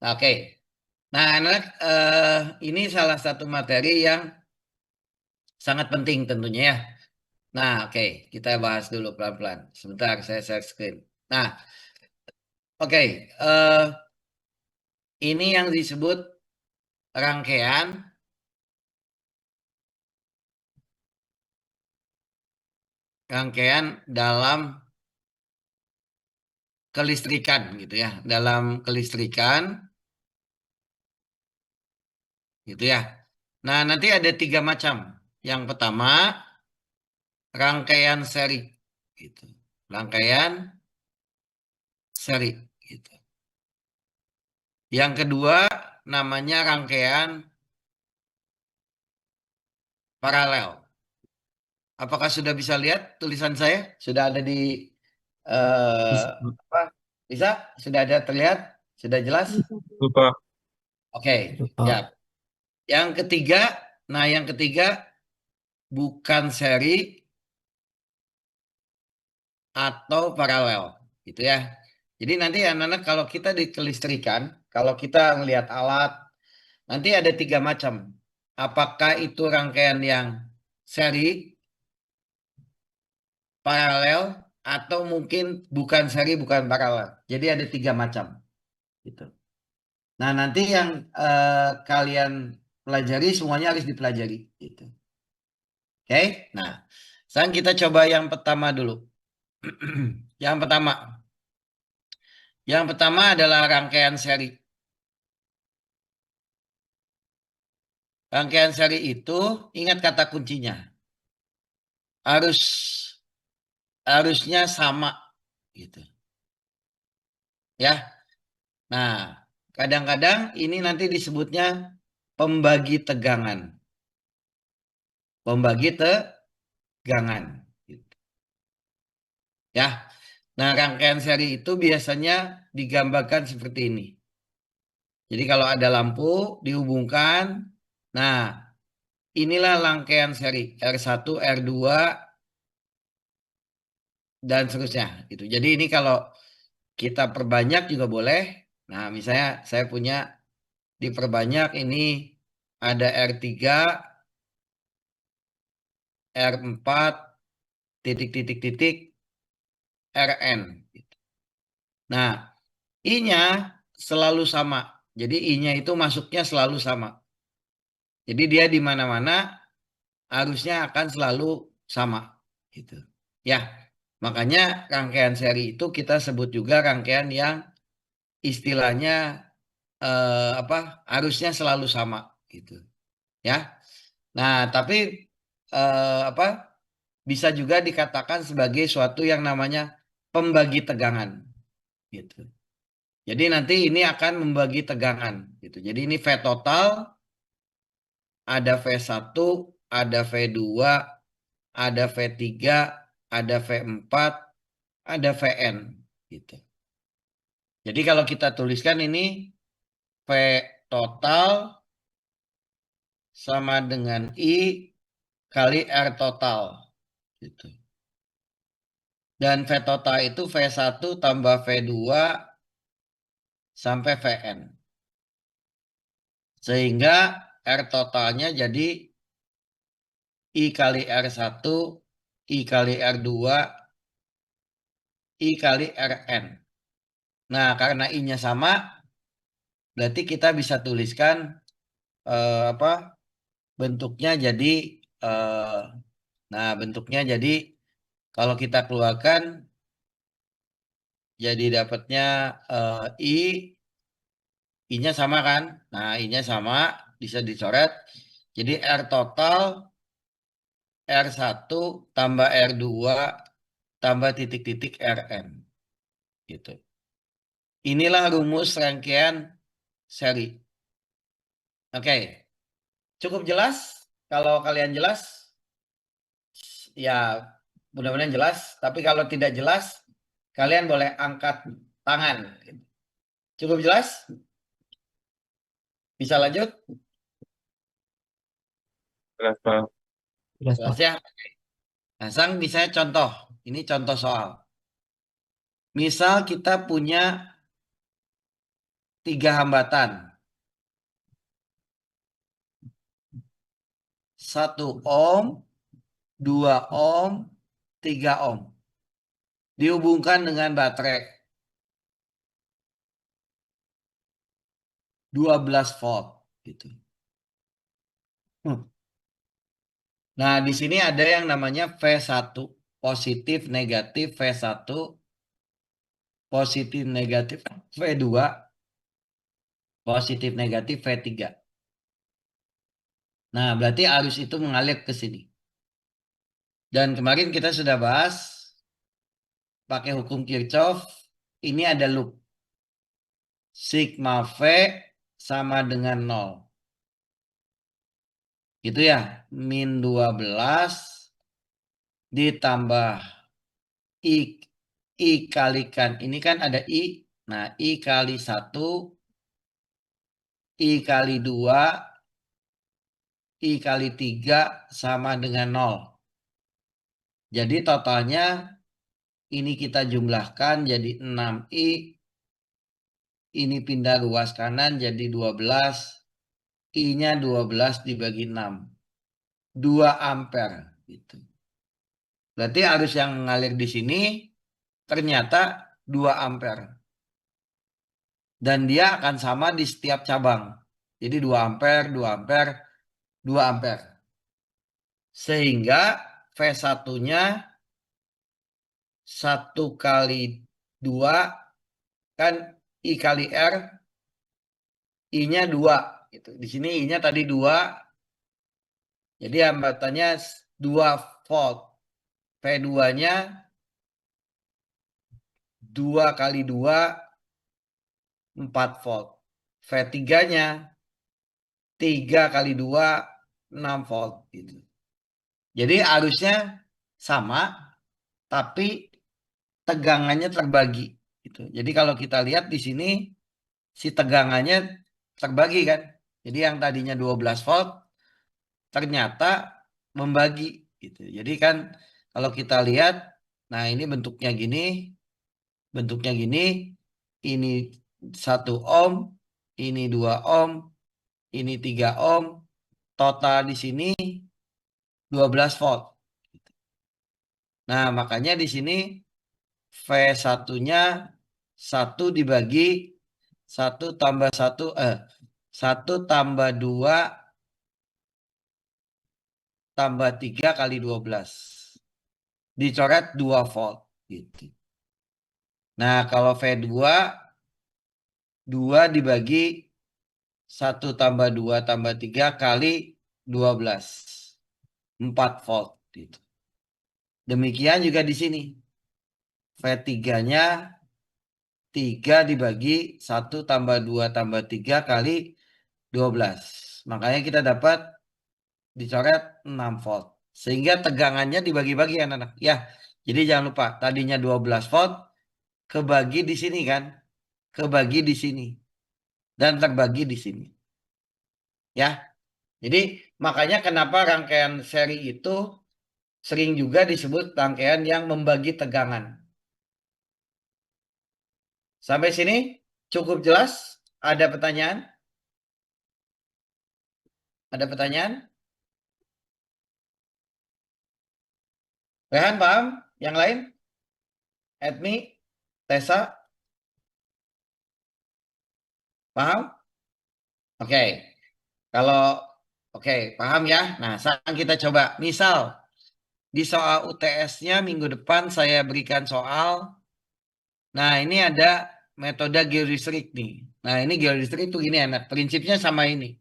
Oke. Nah, anak, ini salah satu materi yang sangat penting tentunya ya. Nah, oke, kita bahas dulu pelan-pelan. Sebentar, saya share screen. Nah, oke, ini yang disebut rangkaian dalam kelistrikan gitu ya, dalam kelistrikan gitu ya. Nah, nanti ada 3 macam. Yang pertama, rangkaian seri gitu. Rangkaian seri gitu. Yang kedua, namanya rangkaian paralel. Apakah sudah bisa lihat tulisan saya? Sudah ada di Bisa, apa? Bisa? Sudah ada terlihat? Sudah jelas? lupa. Oke, ya. Lupa. Yang ketiga, nah yang ketiga bukan seri atau paralel, gitu ya. Jadi nanti anak-anak kalau kita di kelistrikan, kalau kita melihat alat, nanti ada 3 macam. Apakah itu rangkaian yang seri, paralel, atau mungkin bukan seri, bukan paralel. Jadi ada 3 macam, gitu. Nah nanti yang kalian pelajari semuanya harus dipelajari, gitu. Oke, nah sekarang kita coba yang pertama dulu. Yang pertama. Yang pertama adalah rangkaian seri. Rangkaian seri itu ingat kata kuncinya. Harus harusnya sama gitu. Ya. Nah, kadang-kadang ini nanti disebutnya pembagi tegangan. Pembagi tegangan gitu. Ya. Nah, rangkaian seri itu biasanya digambarkan seperti ini. Jadi kalau ada lampu dihubungkan, nah inilah rangkaian seri R1, R2 dan seterusnya gitu. Jadi ini kalau kita perbanyak juga boleh. Nah, misalnya saya punya diperbanyak ini ada R3, R4, titik-titik-titik, Rn. Nah, I-nya selalu sama. Jadi I-nya itu masuknya selalu sama. Jadi dia di mana-mana harusnya akan selalu sama. Gitu. Ya, makanya rangkaian seri itu kita sebut juga rangkaian yang istilahnya apa harusnya selalu sama gitu ya. Nah tapi apa bisa juga dikatakan sebagai suatu yang namanya pembagi tegangan gitu. Jadi nanti ini akan membagi tegangan gitu. Jadi ini V total, ada V1, ada V2, ada V3, ada V4, ada Vn gitu. Jadi kalau kita tuliskan ini V total sama dengan I kali R total gitu. Dan V total itu V1 tambah V2 sampai Vn. Sehingga R totalnya jadi I kali R1, I kali R2, I kali Rn. Nah, karena I-nya sama, berarti kita bisa tuliskan apa bentuknya jadi eh, nah bentuknya jadi kalau kita keluarkan jadi dapatnya I, I-nya sama kan? Nah, I-nya sama, bisa dicoret. Jadi R total R1 tambah R2 tambah titik-titik Rn. Gitu. Inilah rumus rangkaian seri. Oke, cukup jelas? Kalau kalian jelas, ya mudah-mudahan jelas. Tapi kalau tidak jelas, kalian boleh angkat tangan. Cukup jelas? Bisa lanjut? Jelas, Pak. Jelas, Jelas Pak. ya? Nah, sang bisa contoh. Ini contoh soal. Misal kita punya 3 hambatan. 1 ohm, 2 ohm, 3 ohm. Dihubungkan dengan baterai 12 volt gitu. Nah, di sini ada yang namanya V1, positif negatif V1, positif negatif V2, positif negatif V3. Nah, berarti arus itu mengalir ke sini. Dan kemarin kita sudah bahas pakai hukum Kirchhoff, ini ada loop. Sigma V sama dengan 0. Gitu ya, min 12 ditambah I kalikan. Ini kan ada I. Nah, I kali 1, I kali 2, I kali 3 sama dengan 0. Jadi totalnya ini kita jumlahkan jadi 6I. Ini pindah ruas kanan jadi 12. I-nya 12 dibagi 6. 2 ampere. Gitu. Berarti arus yang mengalir di sini ternyata 2 ampere. Dan dia akan sama di setiap cabang. Jadi 2 ampere, 2 ampere, 2 ampere. Sehingga V1-nya 1 kali 2 kan I kali R, I-nya 2. Gitu. Di sini I-nya tadi 2. Jadi hambatannya 2 volt. V2-nya 2 kali 2, 4 volt. V3-nya 3 kali 2, 6 volt. Gitu. Jadi arusnya sama, tapi tegangannya terbagi. Gitu. Jadi kalau kita lihat di sini, si tegangannya terbagi kan. Jadi yang tadinya 12 volt, ternyata membagi. Gitu. Jadi kan kalau kita lihat, nah ini bentuknya gini, ini 1 ohm, ini 2 ohm, ini 3 ohm, total di sini 12 volt. Nah, makanya di sini V1-nya 1 dibagi 1 tambah 1, 1 tambah 2 tambah 3 kali 12. Dicoret 2 volt. Gitu. Nah, kalau V2, 2 dibagi 1 tambah 2 tambah 3 kali 12. 4 volt. Gitu. Demikian juga di sini. V3-nya 3 dibagi 1 tambah 2 tambah 3 kali 12. Makanya kita dapat dicoret 6 volt. Sehingga tegangannya dibagi-bagi anak-anak. Ya, jadi jangan lupa tadinya 12 volt kebagi di sini kan. Kebagi di sini. Dan terbagi di sini. Ya, jadi makanya kenapa rangkaian seri itu sering juga disebut rangkaian yang membagi tegangan. Sampai sini cukup jelas? Ada pertanyaan? Ada pertanyaan? Rehan paham? Yang lain? Edmi? Tessa? Paham? Oke. Kalau oke, paham ya? Nah, sekarang kita coba. Misal di soal UTS-nya minggu depan saya berikan soal. Nah, ini ada metode geodesrik nih. Nah, ini geodesrik itu gini enak. Prinsipnya sama ini.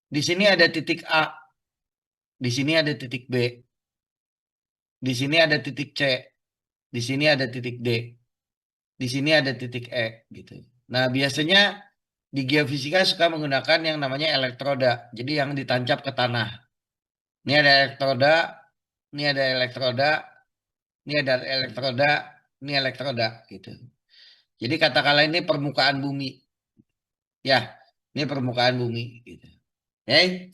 Di sini ada titik A. Di sini ada titik B. Di sini ada titik C. Di sini ada titik D. Di sini ada titik E gitu. Nah, biasanya di geofisika suka menggunakan yang namanya elektroda. Jadi yang ditancap ke tanah. Ini ada elektroda, ini ada elektroda, ini ada elektroda, ini elektroda gitu. Jadi katakanlah ini permukaan bumi. Ya, ini permukaan bumi gitu. Oke.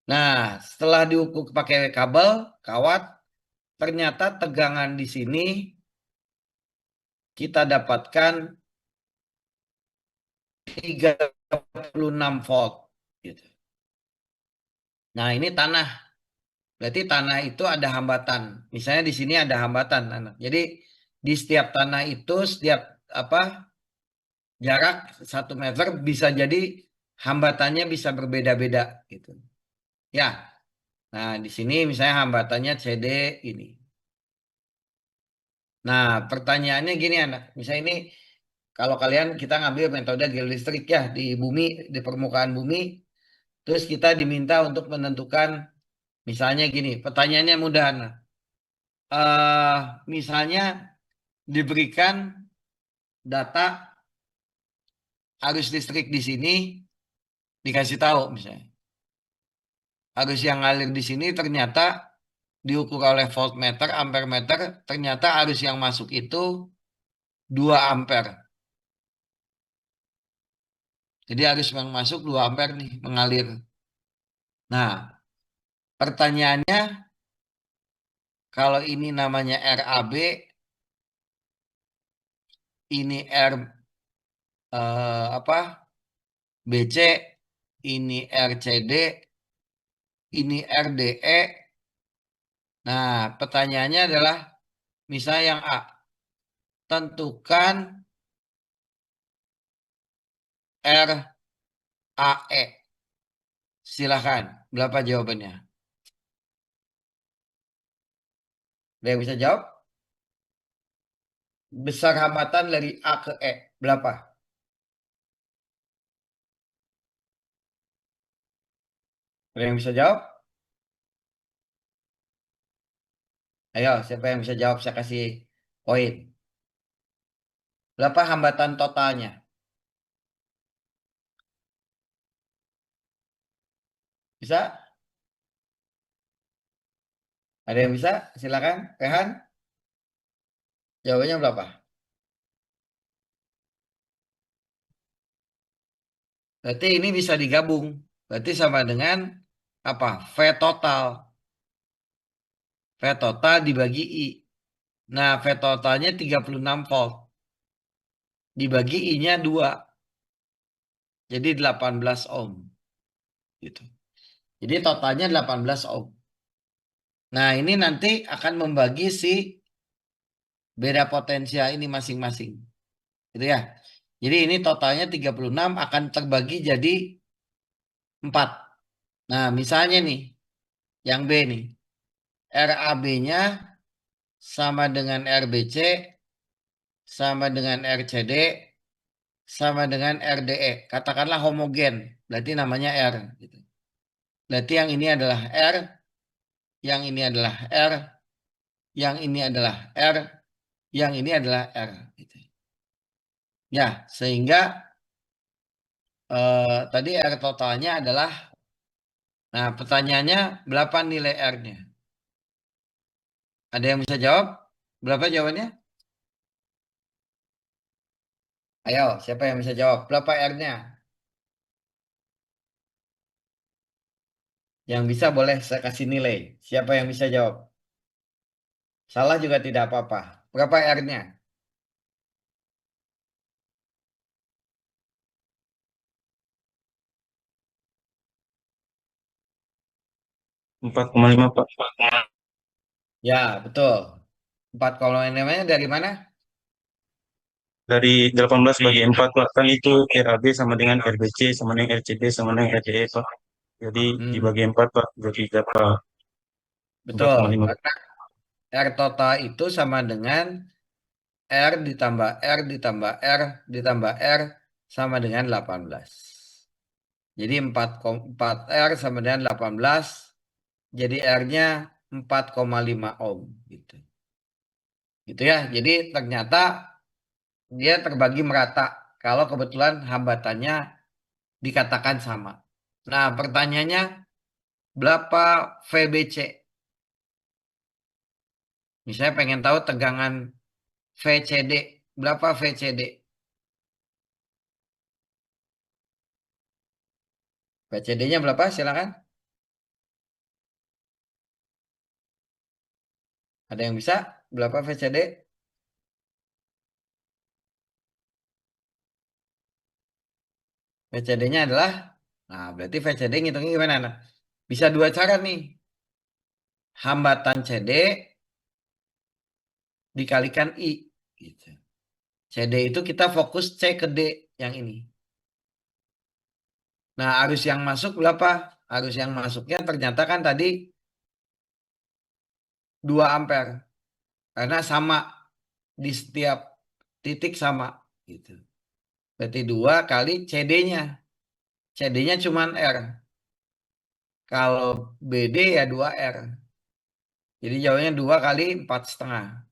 Nah, setelah diukur pakai kabel, kawat, ternyata tegangan di sini kita dapatkan 36 volt gitu. Nah, ini tanah. Berarti tanah itu ada hambatan. Misalnya di sini ada hambatan tanah. Jadi di setiap tanah itu setiap apa jarak 1 meter bisa jadi hambatannya bisa berbeda-beda gitu. Ya. Nah, di sini misalnya hambatannya CD ini. Nah, pertanyaannya gini anak. Misalnya ini kalau kalian kita ngambil metode geolistrik ya di bumi, di permukaan bumi, terus kita diminta untuk menentukan misalnya gini, pertanyaannya mudah anak. Misalnya diberikan data arus listrik di sini dikasih tahu misalnya. Arus yang ngalir di sini ternyata diukur oleh voltmeter, ampermeter, ternyata arus yang masuk itu 2 ampere. Jadi arus yang masuk 2 ampere nih mengalir. Nah, pertanyaannya kalau ini namanya RAB, ini R apa? BC, ini RCD, ini RDE. Nah, pertanyaannya adalah misalnya yang A, tentukan RAE. Silakan, berapa jawabannya? Ada yang bisa jawab? Besar hambatan dari A ke E, berapa? Ada yang bisa jawab? Ayo, siapa yang bisa jawab? Saya kasih poin. Berapa hambatan totalnya? Bisa? Ada yang bisa? Silakan, Rehan. Jawabannya berapa? Berarti ini bisa digabung. Berarti sama dengan apa? V total. V total dibagi I. Nah, V totalnya 36 volt. Dibagi I-nya 2. Jadi 18 ohm. Gitu. Jadi totalnya 18 ohm. Nah, ini nanti akan membagi si beda potensial ini masing-masing. Gitu ya. Jadi ini totalnya 36 akan terbagi jadi 4. Nah, misalnya nih, yang B nih. RAB-nya sama dengan RBC, sama dengan RCD, sama dengan RDE. Katakanlah homogen, berarti namanya R. Gitu. Berarti yang ini adalah R, yang ini adalah R, yang ini adalah R, yang ini adalah R. Gitu. Ya, sehingga tadi R totalnya adalah, nah pertanyaannya berapa nilai R-nya? Ada yang bisa jawab? Berapa jawabannya? Ayo, siapa yang bisa jawab? Berapa R-nya? Yang bisa boleh saya kasih nilai. Siapa yang bisa jawab? Salah juga tidak apa-apa. Berapa R-nya? 4,5 Pak. Ya, betul. 4 kalau yang namanya dari mana? Dari 18 bagi 4 Pak. Kan itu RAB sama dengan RBC sama dengan RCD sama dengan RDE Pak. Jadi Hmm, dibagi 4 Pak. Jadi dapat betul. 4,5 Pak. Karena R total itu sama dengan R ditambah R ditambah R ditambah R sama dengan 18. Jadi 4 R sama dengan 18. Jadi R-nya 4,5 ohm. Gitu. Gitu ya. Jadi ternyata dia terbagi merata kalau kebetulan hambatannya dikatakan sama. Nah, pertanyaannya berapa VBC? Misalnya pengen tahu tegangan VCD. Berapa VCD? VCD-nya berapa? Silakan. Ada yang bisa? Berapa VCD? VCD-nya adalah, nah berarti VCD ngitungnya gimana? Nah, bisa dua cara nih. Hambatan CD dikalikan I. Gitu. CD itu kita fokus C ke D yang ini. Nah, arus yang masuk berapa? Arus yang masuknya ternyata kan tadi 2 ampere. Karena sama di setiap titik sama. Gitu. Berarti 2 kali CD-nya. CD-nya cuma R. Kalau BD ya 2R. Jadi jauhnya 2 kali 4,5.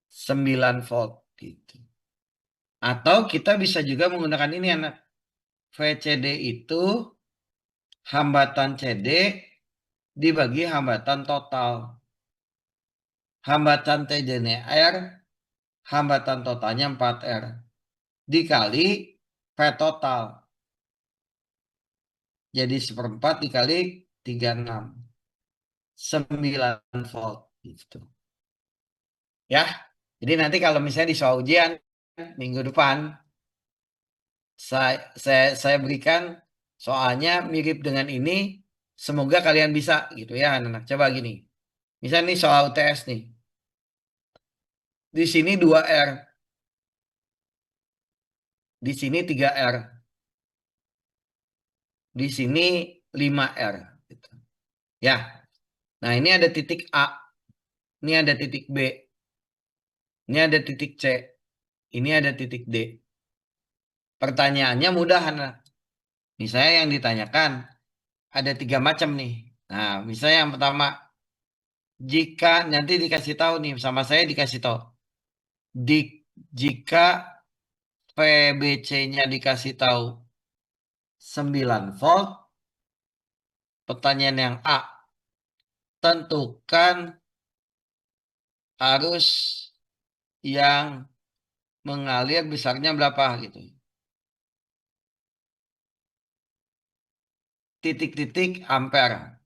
9 volt. Gitu. Atau kita bisa juga menggunakan ini anak. VCD itu hambatan CD dibagi hambatan total. Hambatan TD-nya R, hambatan totalnya 4R. Dikali V total. Jadi 1/4 dikali 36. 9 volt. Gitu. Ya, jadi nanti kalau misalnya di soal ujian minggu depan, saya berikan soalnya mirip dengan ini. Semoga kalian bisa gitu ya anak-anak. Coba gini. Misalnya nih soal UTS nih. Di sini 2R. Di sini 3R. Di sini 5R. Gitu. Ya. Nah ini ada titik A. Ini ada titik B. Ini ada titik C. Ini ada titik D. Pertanyaannya mudah anak. Misalnya yang ditanyakan ada 3 macam nih. Nah misalnya yang pertama. Jika nanti dikasih tahu nih sama saya dikasih tahu. Jika PBC-nya dikasih tahu 9 volt, pertanyaan yang A, tentukan arus yang mengalir besarnya berapa gitu. Titik-titik ampere.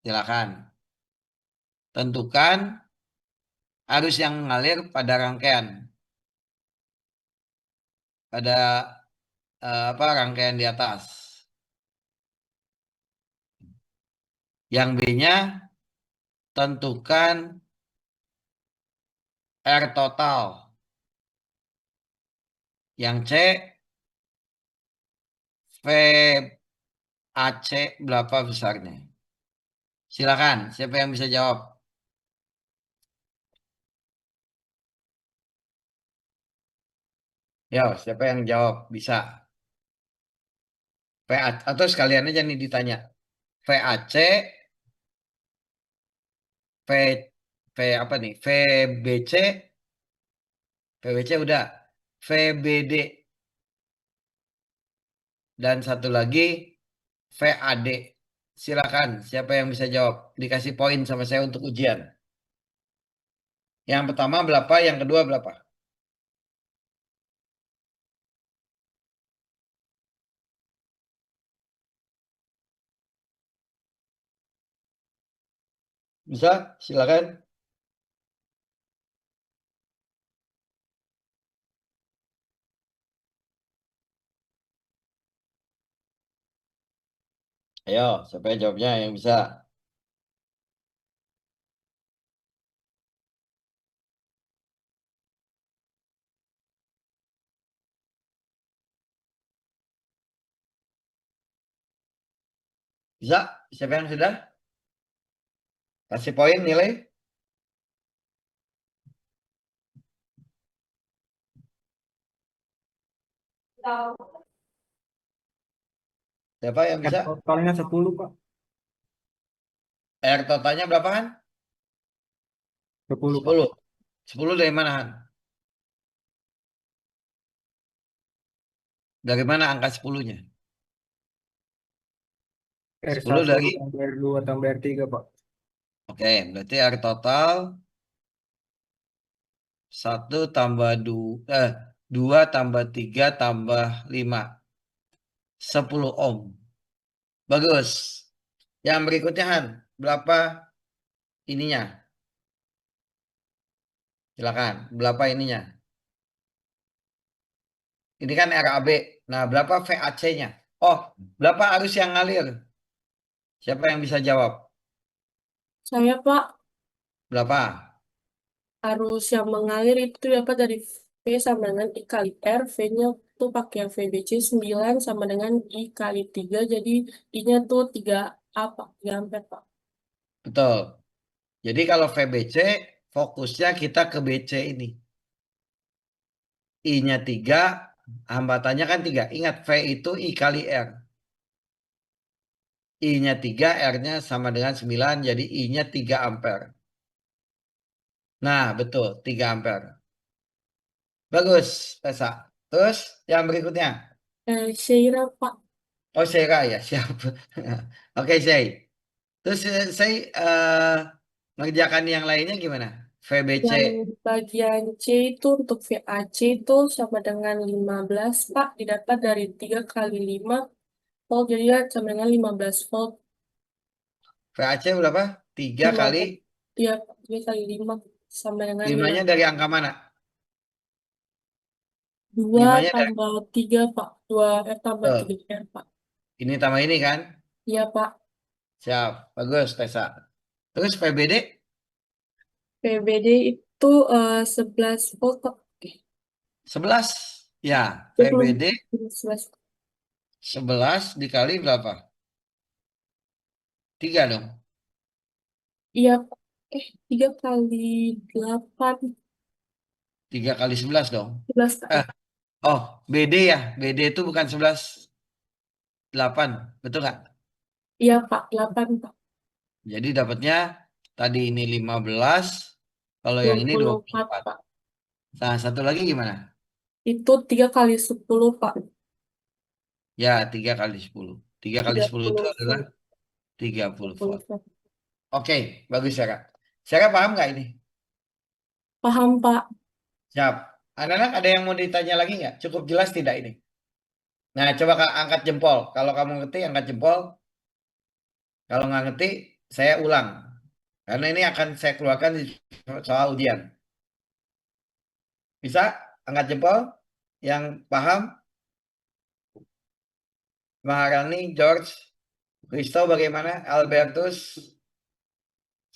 Silakan. Tentukan arus yang mengalir pada rangkaian. Pada rangkaian di atas. Yang B-nya tentukan R total. Yang C VAC berapa besarnya? Silakan, siapa yang bisa jawab? Ya, siapa yang jawab? Bisa. VA atau sekalian aja nih ditanya. VAC, V, V apa nih? VBC, VBC udah. VBD dan satu lagi VAD. Silakan, siapa yang bisa jawab? Dikasih poin sama saya untuk ujian. Yang pertama berapa? Yang kedua berapa? Bisa? Silakan. Ayo, siapa yang jawabnya yang bisa? Bisa? Siapa yang sudah? Kasih poin nilai. Siapa yang bisa? Totalnya 10, Pak. R totalnya berapa kan? 10, Pak. 10. 10 dari mana Han? Dari mana angka 10-nya? r 10 satu dari, tambah R2 tambah R3, Pak. oke, berarti R total 1 tambah 2, 2 tambah 3 tambah 5. 10 ohm. Bagus. Yang berikutnya Han, berapa ininya? Silakan, berapa ininya? Ini kan RAB. Nah, berapa VAC-nya? Oh, berapa arus yang ngalir? Siapa yang bisa jawab? Saya, Pak, Berapa? arus yang mengalir itu dapat dari V sama dengan I kali R. V-nya tuh pakai VBC 9 sama dengan I kali 3. Jadi I-nya tuh 3 A, Pak. 3 ampere, Pak. Betul. Jadi kalau VBC, fokusnya kita ke BC ini. I-nya 3, hambatannya kan 3. Ingat, V itu I kali R. I-nya 3, R-nya sama dengan 9, jadi I-nya 3 ampere. Nah, betul, 3 ampere. Bagus, Tessa. Terus yang berikutnya. Syaira, Pak. Oh, Sheira ya, siap. Oke, Shay. Terus saya mengerjakan yang lainnya gimana? VBC. Yang bagian C itu untuk VAC itu sama dengan 15, Pak. Didapat dari 3 kali 5 volt, jadi sama dengan 15 volt. VAC berapa? 3 5 kali. volt. Ya, 3 kali 5 sama dengan 5-nya dari angka mana? 2 5-nya dari. tambah 3, Pak. 2 R tambah Oh, 3 R, Pak. ini tambah ini kan? Iya, Pak. Siap. Bagus, Tessa. Terus VBD? PBD itu 11 volt, Pak. Oke. 11. Ya, Belum VBD 11. 11 dikali berapa? 3 dong. Iya, Pak. 3 kali 8. 3 kali 11 dong. 11, Pak. Eh, oh, BD ya. BD itu bukan 11, 8. Betul nggak? Iya, Pak. 8, Pak. Jadi dapatnya tadi ini 15. Kalau yang ini 24, 24. Pak. Nah, satu lagi gimana? Itu 3 kali 10, Pak. Ya, 3 kali 10. 3 kali 10 itu 30 adalah volt. 30 30 volt. volt. Oke, bagus Sarah. Sarah paham nggak ini? Paham, Pak. Siap. Anak-anak ada yang mau ditanya lagi nggak? Cukup jelas tidak ini? Nah, coba Kak, angkat jempol. Kalau kamu ngerti, angkat jempol. Kalau nggak ngerti, saya ulang. Karena ini akan saya keluarkan di soal ujian. Bisa? Angkat jempol. Yang paham? Maharani, George, Risto bagaimana? Albertus,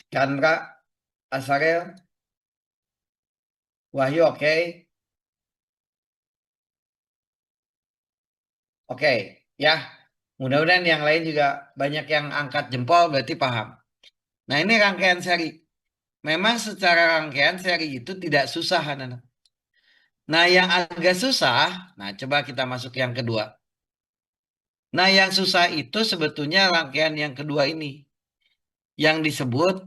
Chandra, Asarel, Wahyu oke? Oke, ya. Mudah-mudahan yang lain juga banyak yang angkat jempol berarti paham. Nah, ini rangkaian seri. Memang secara rangkaian seri itu tidak susah, anak-anak. Nah, yang agak susah, nah coba kita masuk yang kedua. Nah, yang susah itu sebetulnya rangkaian yang kedua ini. Yang disebut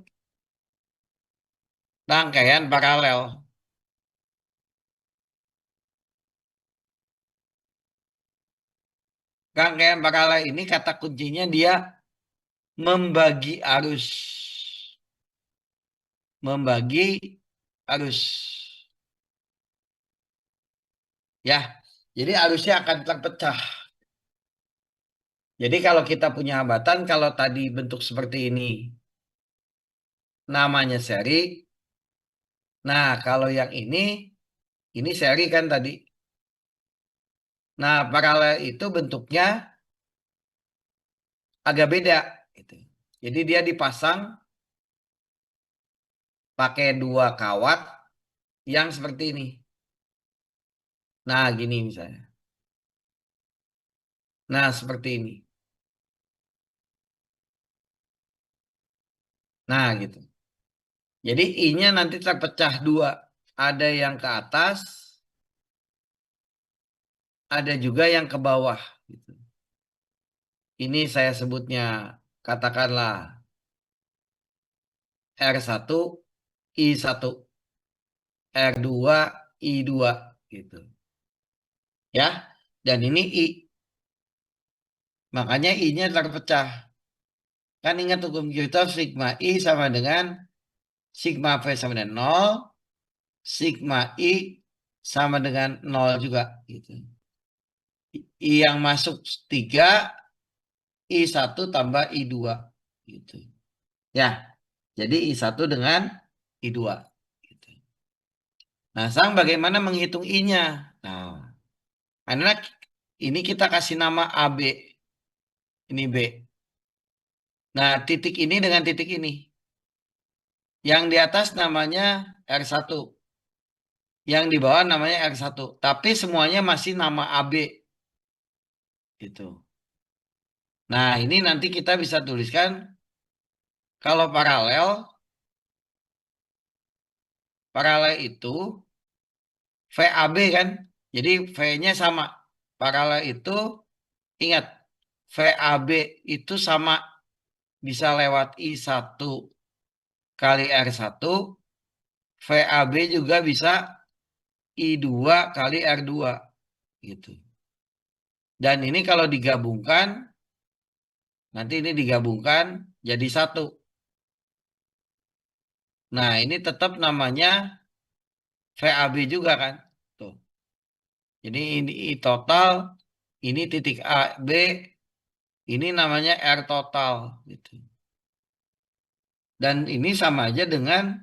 rangkaian paralel. Rangkaian paralel ini kata kuncinya dia membagi arus. Membagi arus. Ya, jadi arusnya akan terpecah. Jadi kalau kita punya hambatan, kalau tadi bentuk seperti ini, namanya seri. Nah, kalau yang ini seri kan tadi. Nah, paralel itu bentuknya agak beda. Gitu. Jadi dia dipasang pakai 2 kawat yang seperti ini. Nah, gini misalnya. Nah, seperti ini. Nah, gitu. Jadi I-nya nanti terpecah 2. Ada yang ke atas, ada juga yang ke bawah. Gitu. Ini saya sebutnya, katakanlah R1, I1, R2, I2. Gitu. Ya, dan ini I. Makanya I-nya terpecah. Kan ingat hukum Kirchhoff sigma I sama dengan sigma V sama dengan 0, sigma I sama dengan 0 juga. Gitu. I yang masuk 3, I1 tambah I2. Gitu. Ya, jadi I1 dengan I2. Gitu. Nah, sekarang bagaimana menghitung I-nya? Nah, anak ini kita kasih nama AB. Ini B. Nah, titik ini dengan titik ini. Yang di atas namanya R1. Yang di bawah namanya R1. Tapi semuanya masih nama AB. Gitu. Nah, ini nanti kita bisa tuliskan kalau paralel itu VAB kan. Jadi V-nya sama. Paralel itu ingat VAB itu sama bisa lewat I1 kali R1. VAB juga bisa I2 kali R2 gitu. Dan ini kalau digabungkan nanti ini digabungkan jadi 1. Nah, ini tetap namanya VAB juga kan. Tuh. Jadi ini I total, ini titik A, B, ini namanya R total gitu. Dan ini sama aja dengan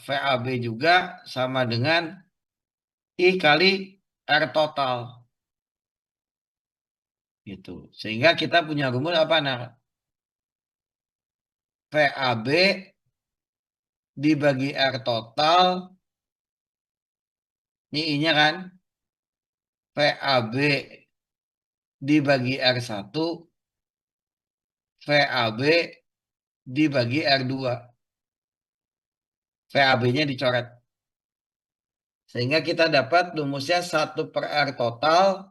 VAB juga sama dengan I kali R total. Gitu. Sehingga kita punya rumus apa? Nah, VAB dibagi R total. Ini I-nya kan. VAB dibagi R1. VAB dibagi R2. VAB-nya dicoret. Sehingga kita dapat rumusnya 1 per R total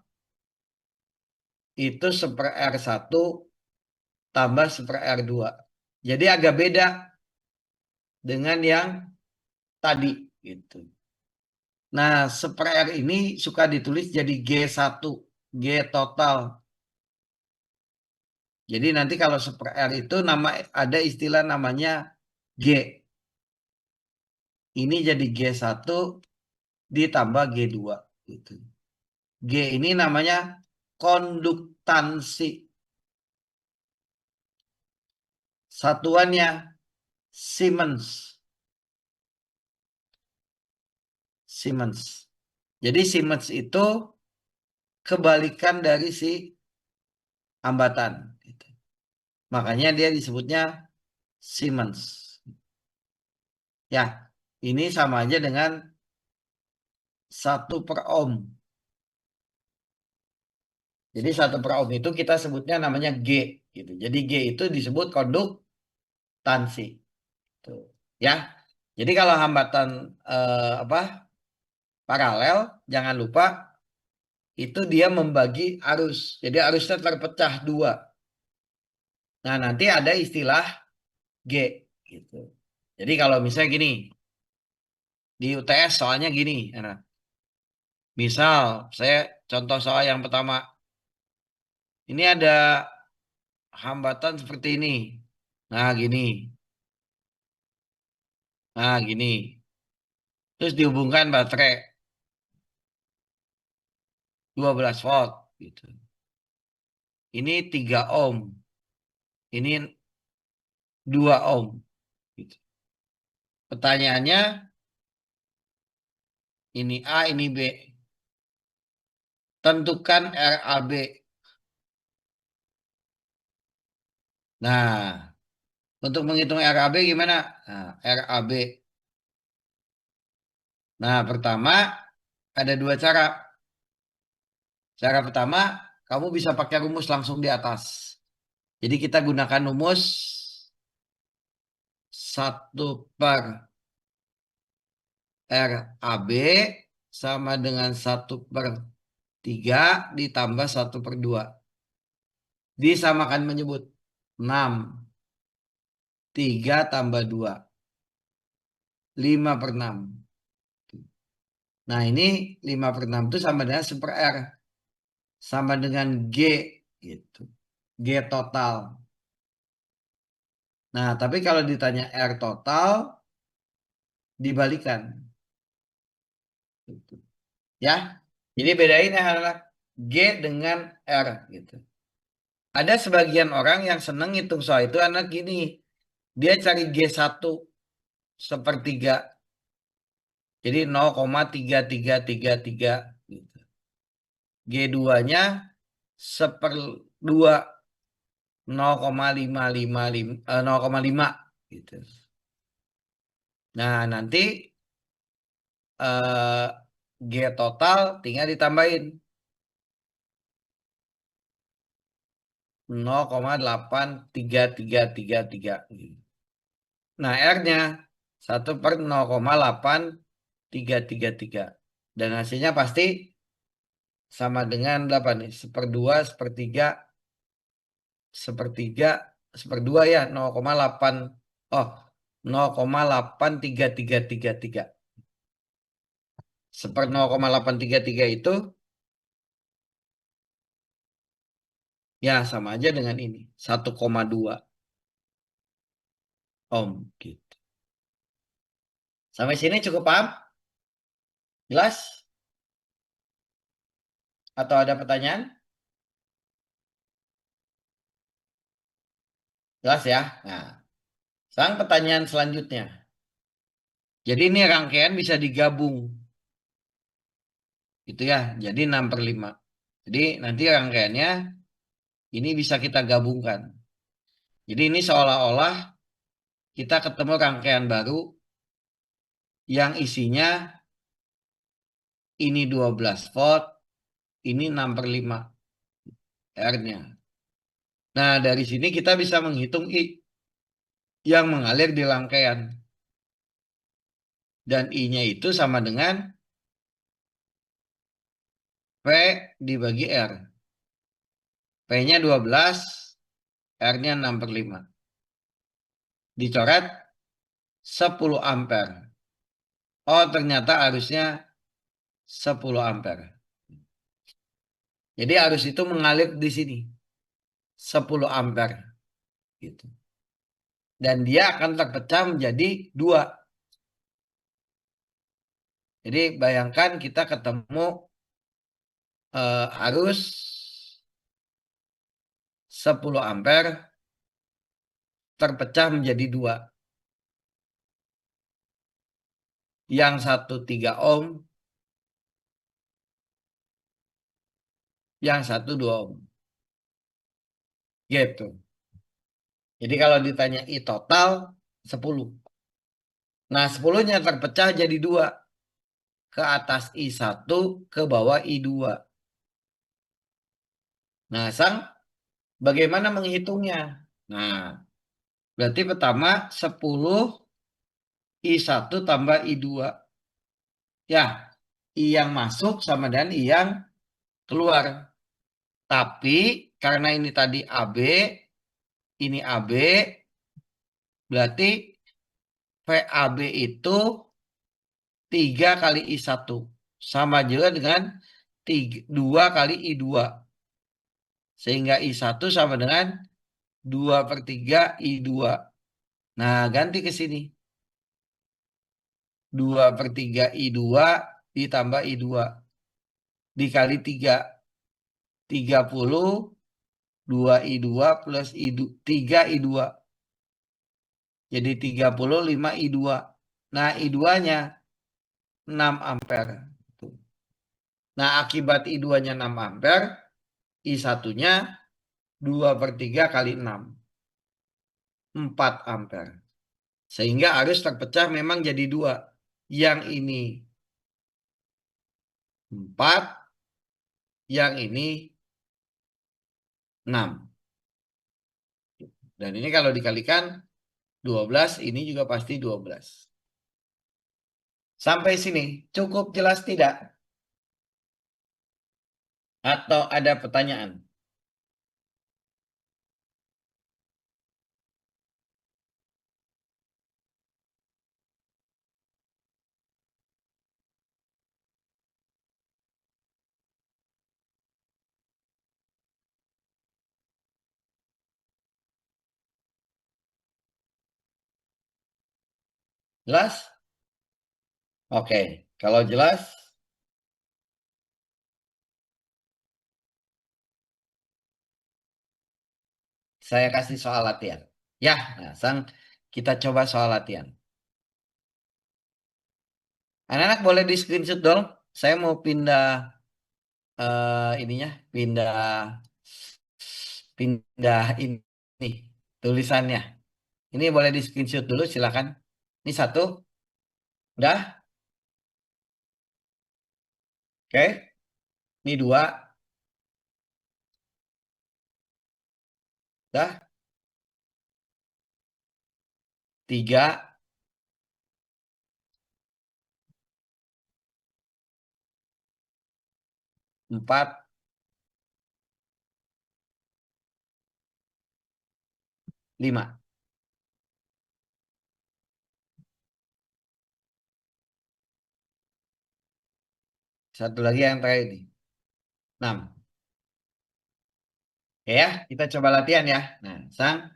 itu 1 per R1 tambah 1 per R2. Jadi agak beda dengan yang tadi gitu. Nah, 1 per R ini suka ditulis jadi G1, G total. Jadi nanti kalau 1 per R itu ada istilah namanya G. Ini jadi G1 ditambah G2 gitu. G ini namanya konduktansi. Satuannya Siemens. Siemens. Jadi Siemens itu kebalikan dari si hambatan. Gitu. Makanya dia disebutnya Siemens. Ya, ini sama aja dengan 1 per ohm. Jadi 1 per ohm itu kita sebutnya namanya G. Gitu. Jadi G itu disebut konduktansi. Tuh. Ya, jadi kalau hambatan paralel, jangan lupa itu dia membagi arus. Jadi arusnya terpecah 2. Nah, nanti ada istilah G. Gitu. Jadi kalau misalnya gini, di UTS soalnya gini. Misal, saya contoh soal yang pertama. Ini ada hambatan seperti ini. Nah, gini. Nah, gini. Terus dihubungkan baterai 12 volt gitu. Ini 3 ohm. Ini 2 ohm gitu. Pertanyaannya ini A, ini B. Tentukan RAB. Nah, untuk menghitung RAB gimana? Nah, RAB. Nah, pertama ada 2 cara. Cara pertama, kamu bisa pakai rumus langsung di atas. Jadi kita gunakan rumus 1 per RAB sama dengan 1 per 3 ditambah 1 per 2. Disamakan menyebut 6. 3 tambah 2. 5 per 6. Nah, ini 5 per 6 itu sama dengan 1 per R. Sama dengan G. Gitu. G total. Nah, tapi kalau ditanya R total, dibalikan. Gitu. Ya, jadi bedain ya adalah G dengan R. Gitu. Ada sebagian orang yang seneng hitung soal itu anak gini. Dia cari G1 sepertiga. Jadi 0,3333 gitu. G2-nya 1/2 0,5 gitu. Nah, nanti G total tinggal ditambahin 0,83333. Nah, R-nya 1/0,8333. Dan hasilnya pasti sama dengan berapa nih? 1/2, 1/3, 1/3, 1/2 ya, 0,8. Oh, 0,83333. 1/0,833 itu ya sama aja dengan ini, 1,2 ohm gitu. Sampai sini cukup paham? Jelas? Atau ada pertanyaan? Jelas ya? Nah, sekarang pertanyaan selanjutnya. Jadi ini rangkaian bisa digabung. Gitu ya. Jadi 6/5. Jadi nanti rangkaiannya ini bisa kita gabungkan. Jadi ini seolah-olah kita ketemu rangkaian baru yang isinya ini 12 volt, ini 6/5 R-nya. Nah, dari sini kita bisa menghitung I yang mengalir di rangkaian. Dan I-nya itu sama dengan P dibagi R. P-nya 12, R-nya 6/5. Dicoret 10 ampere. Oh, ternyata arusnya 10 ampere. Jadi arus itu mengalir di sini 10 ampere gitu. Dan dia akan terpecah menjadi 2. Jadi bayangkan kita ketemu arus 10 ampere terpecah menjadi 2. Yang satu 3 ohm, yang satu 2 ohm. Gitu. Jadi kalau ditanya I total 10. Nah, 10-nya terpecah jadi 2. Ke atas I1, ke bawah I2. Nah, bagaimana menghitungnya? Nah, berarti pertama 10 I1 tambah I2. Ya, I yang masuk sama dengan I yang keluar. Tapi karena ini tadi AB, ini AB, berarti VAB itu 3 kali I1. Sama juga dengan 2 kali I2. Sehingga I1 sama dengan 2/3 I2. Nah, ganti ke sini. 2/3 I2 ditambah I2. Dikali 3. 30. 2 I2 plus I2, 3 I2. Jadi 35 I2. Nah, I2-nya 6 ampere. Nah, akibat I2-nya 6 ampere, I1-nya 2/3 kali 6. 4 ampere. Sehingga arus terpecah memang jadi 2. Yang ini 4, yang ini 6. Dan ini kalau dikalikan 12, ini juga pasti 12. Sampai sini cukup jelas tidak? Atau ada pertanyaan? Jelas? Oke, kalau jelas, saya kasih soal latihan. Ya, nah, kita coba soal latihan. Anak-anak boleh di screenshot dong. Saya mau pindah ininya pindah pindah ini tulisannya. Ini boleh di screenshot dulu silakan. Ini satu, udah, oke. Ini dua, udah, tiga, empat, lima. Satu lagi yang terakhir nih, enam. Oke ya, kita coba latihan ya. Nah, Sang,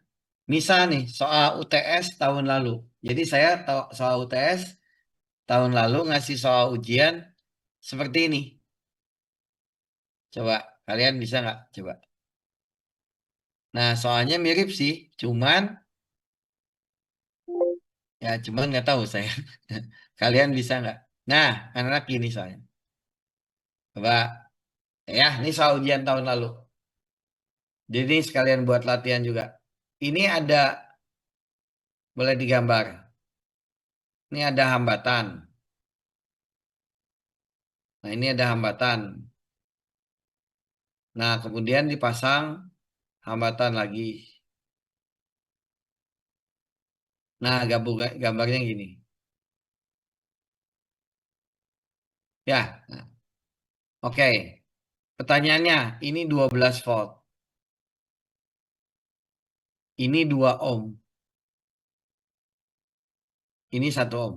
misal nih soal UTS tahun lalu. Jadi saya soal UTS tahun lalu ngasih soal ujian seperti ini. Coba kalian bisa nggak? Coba. Nah, soalnya mirip sih, cuman nggak tahu saya. Kalian bisa nggak? Nah, anak-anak gini soalnya. Coba, ya, ini soal ujian tahun lalu. Jadi sekalian buat latihan juga. Ini ada, boleh digambar. Ini ada hambatan. Nah, ini ada hambatan. Nah, kemudian dipasang hambatan lagi. Nah, gabung gambarnya gini. Ya, nah, oke. Pertanyaannya, ini 12 volt. Ini 2 ohm. Ini 1 ohm.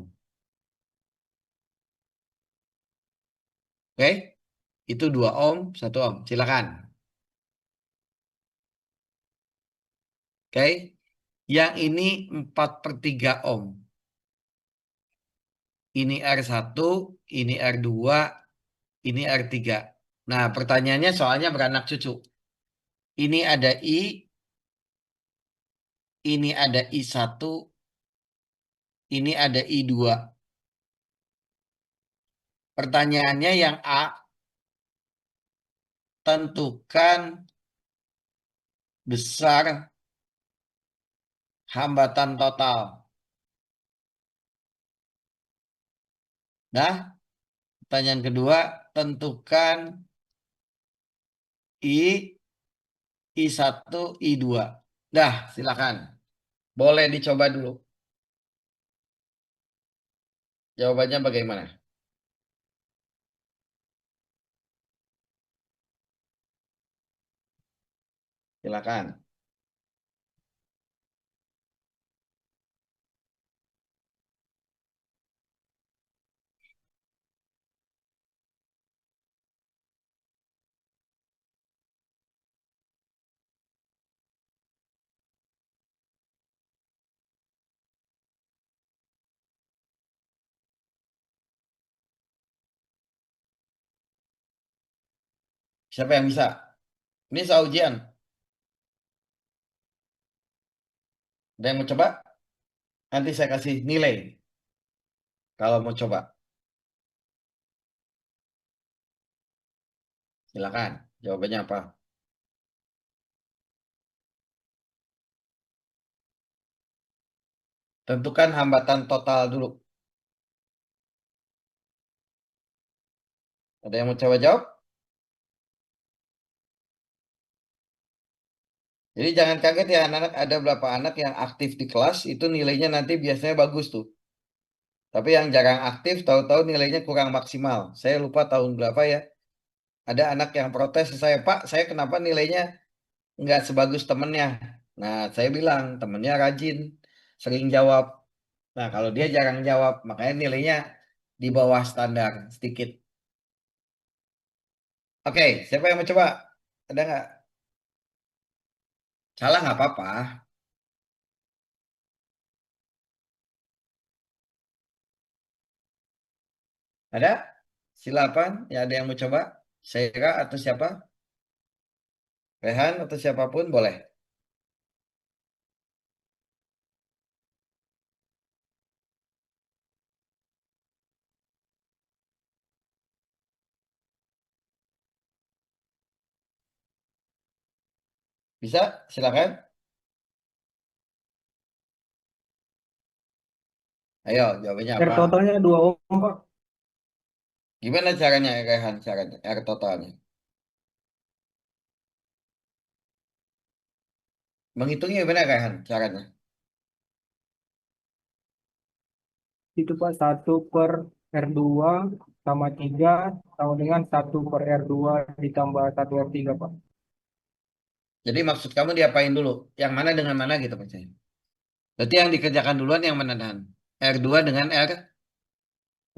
Oke? Itu 2 ohm, 1 ohm. Silakan. Oke? Yang ini 4/3 ohm. Ini R1, ini R2, ini R3. Nah, pertanyaannya soalnya beranak cucu. Ini ada ini ada I1, ini ada I2. Pertanyaannya yang A, tentukan besar hambatan total. Nah, pertanyaan kedua, tentukan I, I1, I2. Dah, silakan. Boleh dicoba dulu. Jawabannya bagaimana? Silakan. Siapa yang bisa? Ini soal ujian. Ada yang mau coba? Nanti saya kasih nilai kalau mau coba. Silakan. Jawabannya apa? Tentukan hambatan total dulu. Ada yang mau coba jawab? Jadi jangan kaget ya anak-anak, ada beberapa anak yang aktif di kelas itu nilainya nanti biasanya bagus tuh. Tapi yang jarang aktif tahu-tahu nilainya kurang maksimal. Saya lupa tahun berapa ya. Ada anak yang protes ke saya, Pak, saya kenapa nilainya nggak sebagus temennya? Nah, saya bilang temennya rajin, sering jawab. Nah, kalau dia jarang jawab, makanya nilainya di bawah standar sedikit. Oke, siapa yang mau coba? Ada nggak? Salah nggak apa-apa. Ada? Silakan. Ya, ada yang mau coba? Saya atau siapa? Rehan atau siapapun boleh. Bisa? Silakan. Ayo, jawabannya R apa? totalnya 2 ohm, Pak. Gimana caranya, Rehan? Caranya, R totalnya. Menghitungnya gimana, Rehan? Caranya. Itu Pak 1/R2 sama 3 sama dengan 1/R2 ditambah 1/R3, Pak. Jadi maksud kamu diapain dulu? Yang mana dengan mana gitu maksudnya. Berarti yang dikerjakan duluan yang mana Dan? R2 dengan R,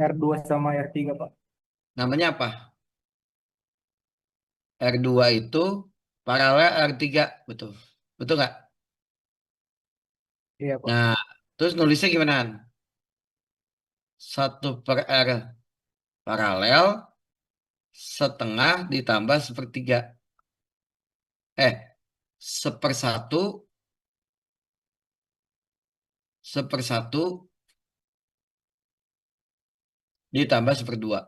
R2 sama R3, Pak. namanya apa? R2 itu paralel R3, betul. Betul nggak? Iya, Pak. Nah, terus nulisnya gimana? 1/R paralel setengah ditambah sepertiga. Sepersatu, sepersatu ditambah seperdua.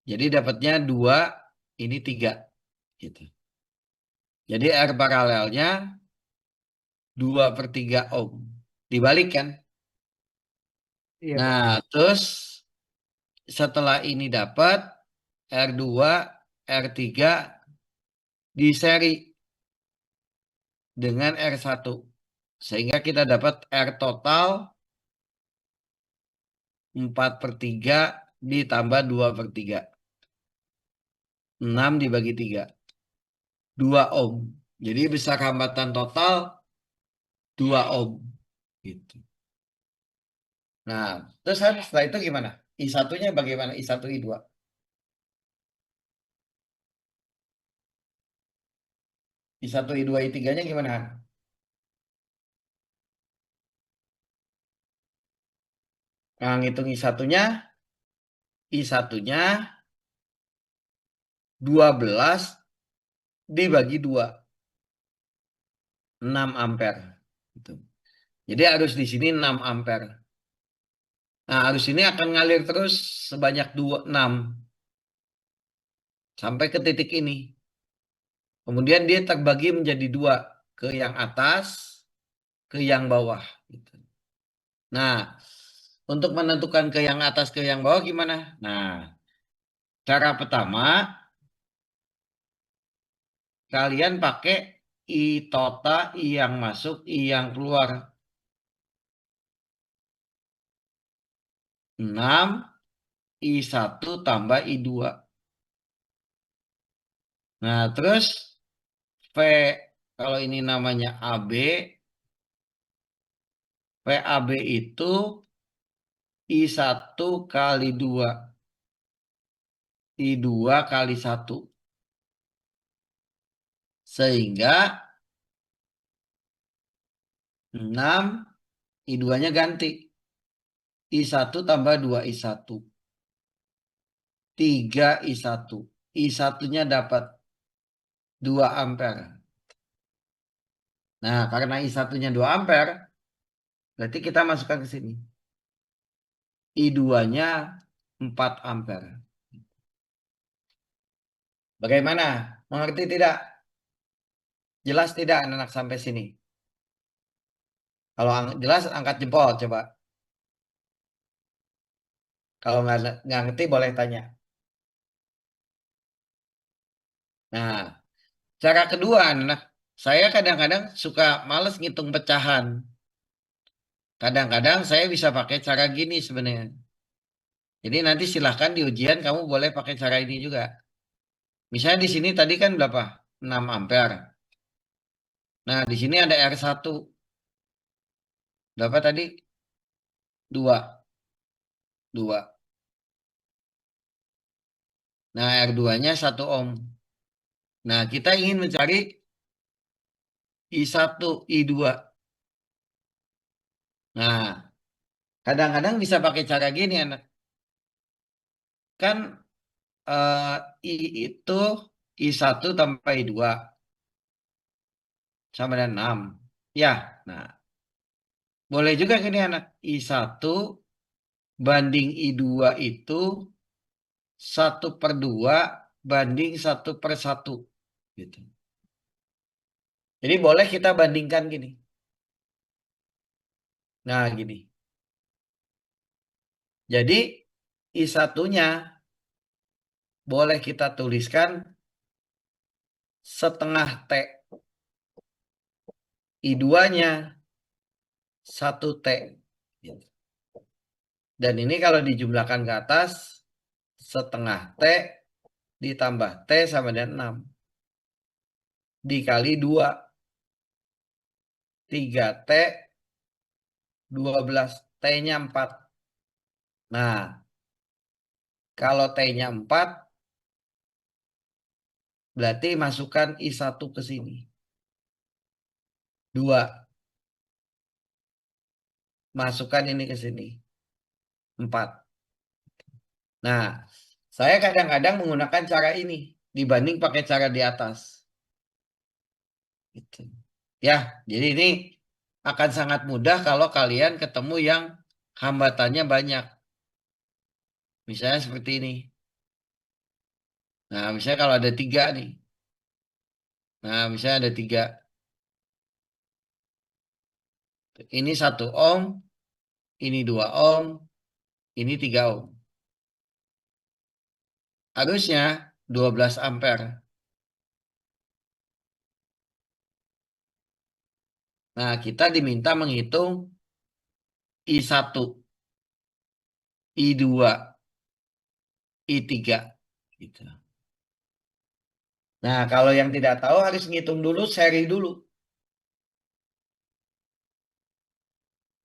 Jadi dapatnya 2, ini 3. Gitu. Jadi R paralelnya 2/3 ohm. Dibalik kan? Iya, Pak. Nah, terus setelah ini dapat R2, R3 di seri dengan R1. Sehingga kita dapat R total 4/3 ditambah 2/3. 6 dibagi 3. 2 ohm. Jadi besar hambatan total 2 ohm. Gitu. Nah, terus setelah itu gimana? I1-nya bagaimana? I1, I2. I1, I2, I3-nya gimana? Nah, ngitung I1-nya 12 dibagi 2. 6 ampere. Gitu. Jadi arus di sini 6 ampere. Nah, arus ini akan ngalir terus sebanyak 6 sampai ke titik ini. Kemudian dia terbagi menjadi 2, ke yang atas, ke yang bawah. Gitu. Nah, untuk menentukan ke yang atas, ke yang bawah gimana? Nah, cara pertama, kalian pakai I total, I yang masuk, I yang keluar. 6, I1 tambah I2. Nah, terus V, kalau ini namanya AB, VAB itu I1 kali 2, I2 kali 1. Sehingga 6, I2-nya ganti. I1 tambah 2 I1. 3 I1. I1-nya dapat 2 ampere. Nah, karena I1-nya 2 ampere, berarti kita masukkan ke sini. I2-nya 4 ampere. Bagaimana? Mengerti tidak? Jelas tidak anak-anak sampai sini? Kalau jelas angkat jempol coba. Kalau nggak ngerti boleh tanya. Nah, cara kedua anak, saya kadang-kadang suka males ngitung pecahan. Kadang-kadang saya bisa pakai cara gini sebenarnya. Jadi nanti silahkan di ujian kamu boleh pakai cara ini juga. Misalnya di sini tadi kan berapa? 6 ampere. Nah, di sini ada R1. Berapa tadi? 2. 2. Nah, R2-nya 1 ohm. Nah, kita ingin mencari I1, I2. Nah, kadang-kadang bisa pakai cara gini anak. Kan I itu I1 tambah I2 sama dengan 6. Ya, nah boleh juga gini anak. I1 banding I2 itu 1/2 banding 1/1. Gitu. Jadi boleh kita bandingkan gini. Nah, gini. Jadi I1-nya boleh kita tuliskan setengah T. I2-nya 1 T. Dan ini kalau dijumlahkan ke atas, setengah T ditambah T sama dengan 6. Dikali 2. 3T 12. T-nya 4. Nah, kalau T-nya 4, berarti masukkan I1 ke sini. 2. Masukkan ini ke sini. 4. Nah, saya kadang-kadang menggunakan cara ini dibanding pakai cara di atas. Gitu. Ya, jadi ini akan sangat mudah kalau kalian ketemu yang hambatannya banyak. Misalnya seperti ini. Nah, misalnya kalau ada 3 nih. Nah, misalnya ada 3. Ini 1 ohm, ini 2 ohm, ini 3 ohm. Harusnya 12 ampere. Nah, kita diminta menghitung I1, I2, I3. Gitu. Nah, kalau yang tidak tahu harus ngitung dulu, seri dulu.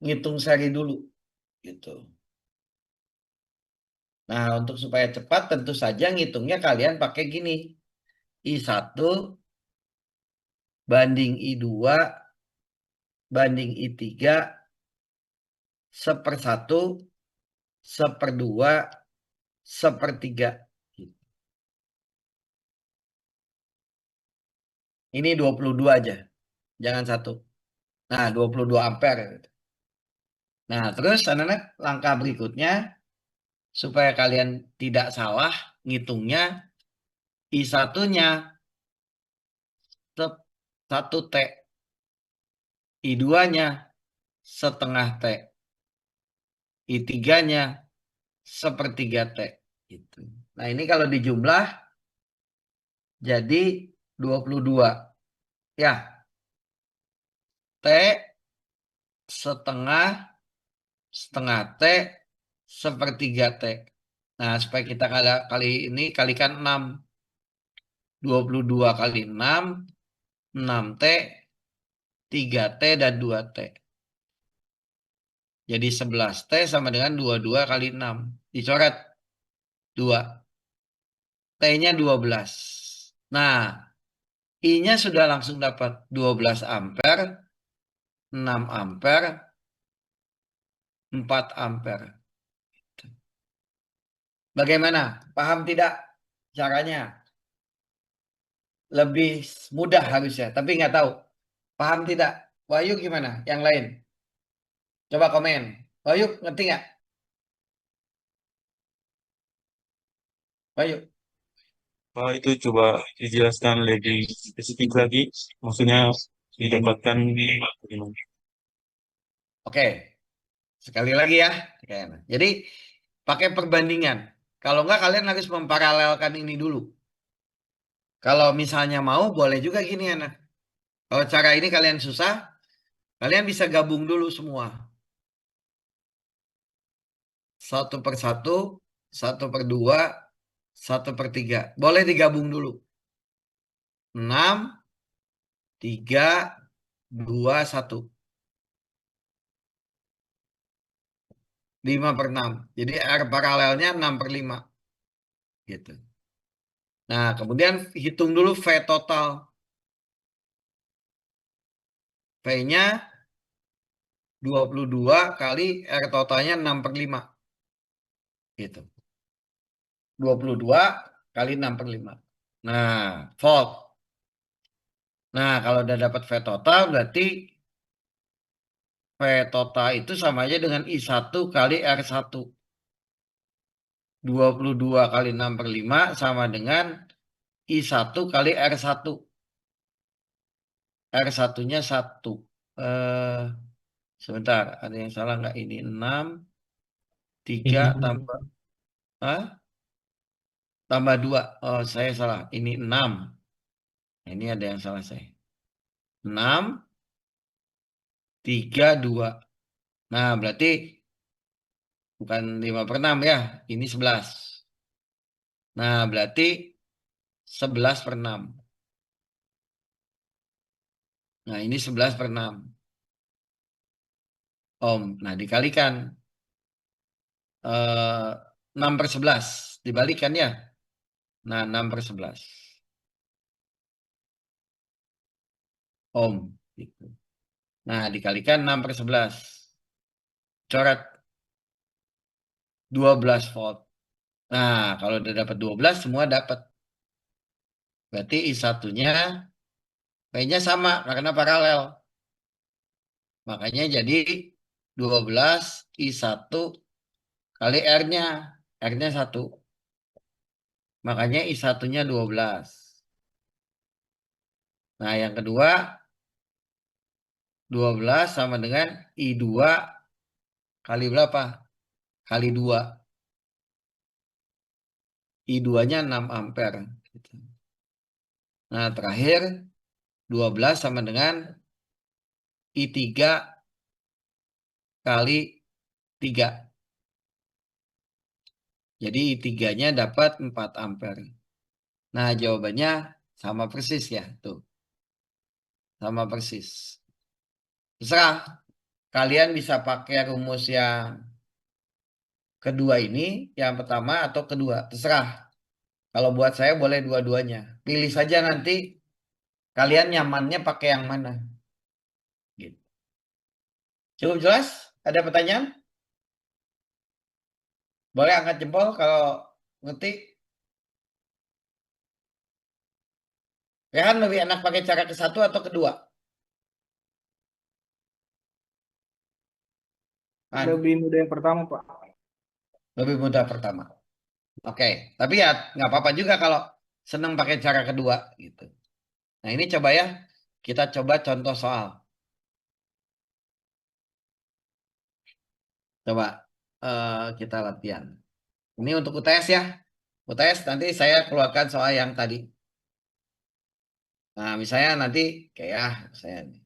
Ngitung seri dulu. Gitu. Nah, untuk supaya cepat tentu saja ngitungnya kalian pakai gini. I1 banding I2 banding I3 1/1 1/2 1/3. Ini 22 aja. Jangan 1. Nah, 22 ampere. Nah, terus anak-anak langkah berikutnya supaya kalian tidak salah ngitungnya, I1-nya 1 T. I2-nya setengah T. I3-nya 1/3 T. Gitu. Nah, ini kalau dijumlah jadi 22. Ya, T setengah T 1/3 T. Nah, supaya kita kali ini kalikan 6. 22 kali 6, 6T, 3T, dan 2T. Jadi 11T sama dengan 22 kali 6. Dicoret 2. T-nya 12. Nah, I-nya sudah langsung dapat 12 ampere, 6 ampere, 4 ampere. Bagaimana? Paham tidak caranya? Lebih mudah harusnya, tapi nggak tahu. Paham tidak? Wahyu gimana? Yang lain? Coba komen. Wahyu ngerti nggak? Wahyu. Itu coba dijelaskan lebih spesifik lagi, maksudnya didapatkan di Oke, sekali lagi ya. Oke, jadi pakai perbandingan. Kalau nggak kalian harus memparalelkan ini dulu. Kalau misalnya mau boleh juga gini anak. Kalau cara ini kalian susah, kalian bisa gabung dulu semua. 1/1, 1/2, 1/3. Boleh digabung dulu. 6, 3, 2, 1. 5/6. Jadi R paralelnya 6/5. Gitu. Nah, kemudian hitung dulu V total. V-nya 22 kali R totalnya 6/5. Gitu. 22 kali 6/5. Nah, volt. Nah, kalau udah dapat V total berarti V total itu sama aja dengan I1 kali R1. 22 kali 6/5 sama dengan I1 kali R1. R1-nya 1. Eh, sebentar, ada yang salah nggak ini? 6, 3 tambah, tambah 2. Oh, saya salah. Ini 6. Ini ada yang salah saya. 6, 3, 2. Nah, berarti bukan 5/6 ya. Ini 11. Nah, berarti 11/6. Nah, ini 11/6. Om. Nah, dikalikan. 6/11. Dibalikan ya. Nah, 6/11. Om. Gitu. Nah, dikalikan 6/11. Coret 12 volt. Nah, kalau udah dapat 12, semua dapat. Berarti I1-nya P-nya sama karena paralel. Makanya jadi 12 I1 kali R-nya. R-nya 1. Makanya I1-nya 12. Nah, yang kedua 12 sama dengan I2 kali berapa? Kali 2. I2-nya 6 ampere. Gitu. Nah, terakhir 12 sama dengan I3 kali 3. Jadi I3-nya dapat 4 ampere. Nah, jawabannya sama persis ya. Tuh, sama persis. Terserah. Kalian bisa pakai rumus yang kedua ini, yang pertama atau kedua. Terserah. Kalau buat saya boleh dua-duanya. Pilih saja nanti kalian nyamannya pakai yang mana. Gitu. Cukup jelas? Ada pertanyaan? Boleh angkat jempol kalau ngerti. Rehan lebih enak pakai cara ke satu atau kedua? Lebih mudah yang pertama, Pak. Lebih mudah pertama. Oke, tapi ya nggak apa-apa juga kalau senang pakai cara kedua gitu. Nah ini coba ya, kita coba contoh soal. Coba kita latihan. Ini untuk UTS ya. UTS nanti saya keluarkan soal yang tadi. Nah misalnya nanti kayak saya nih.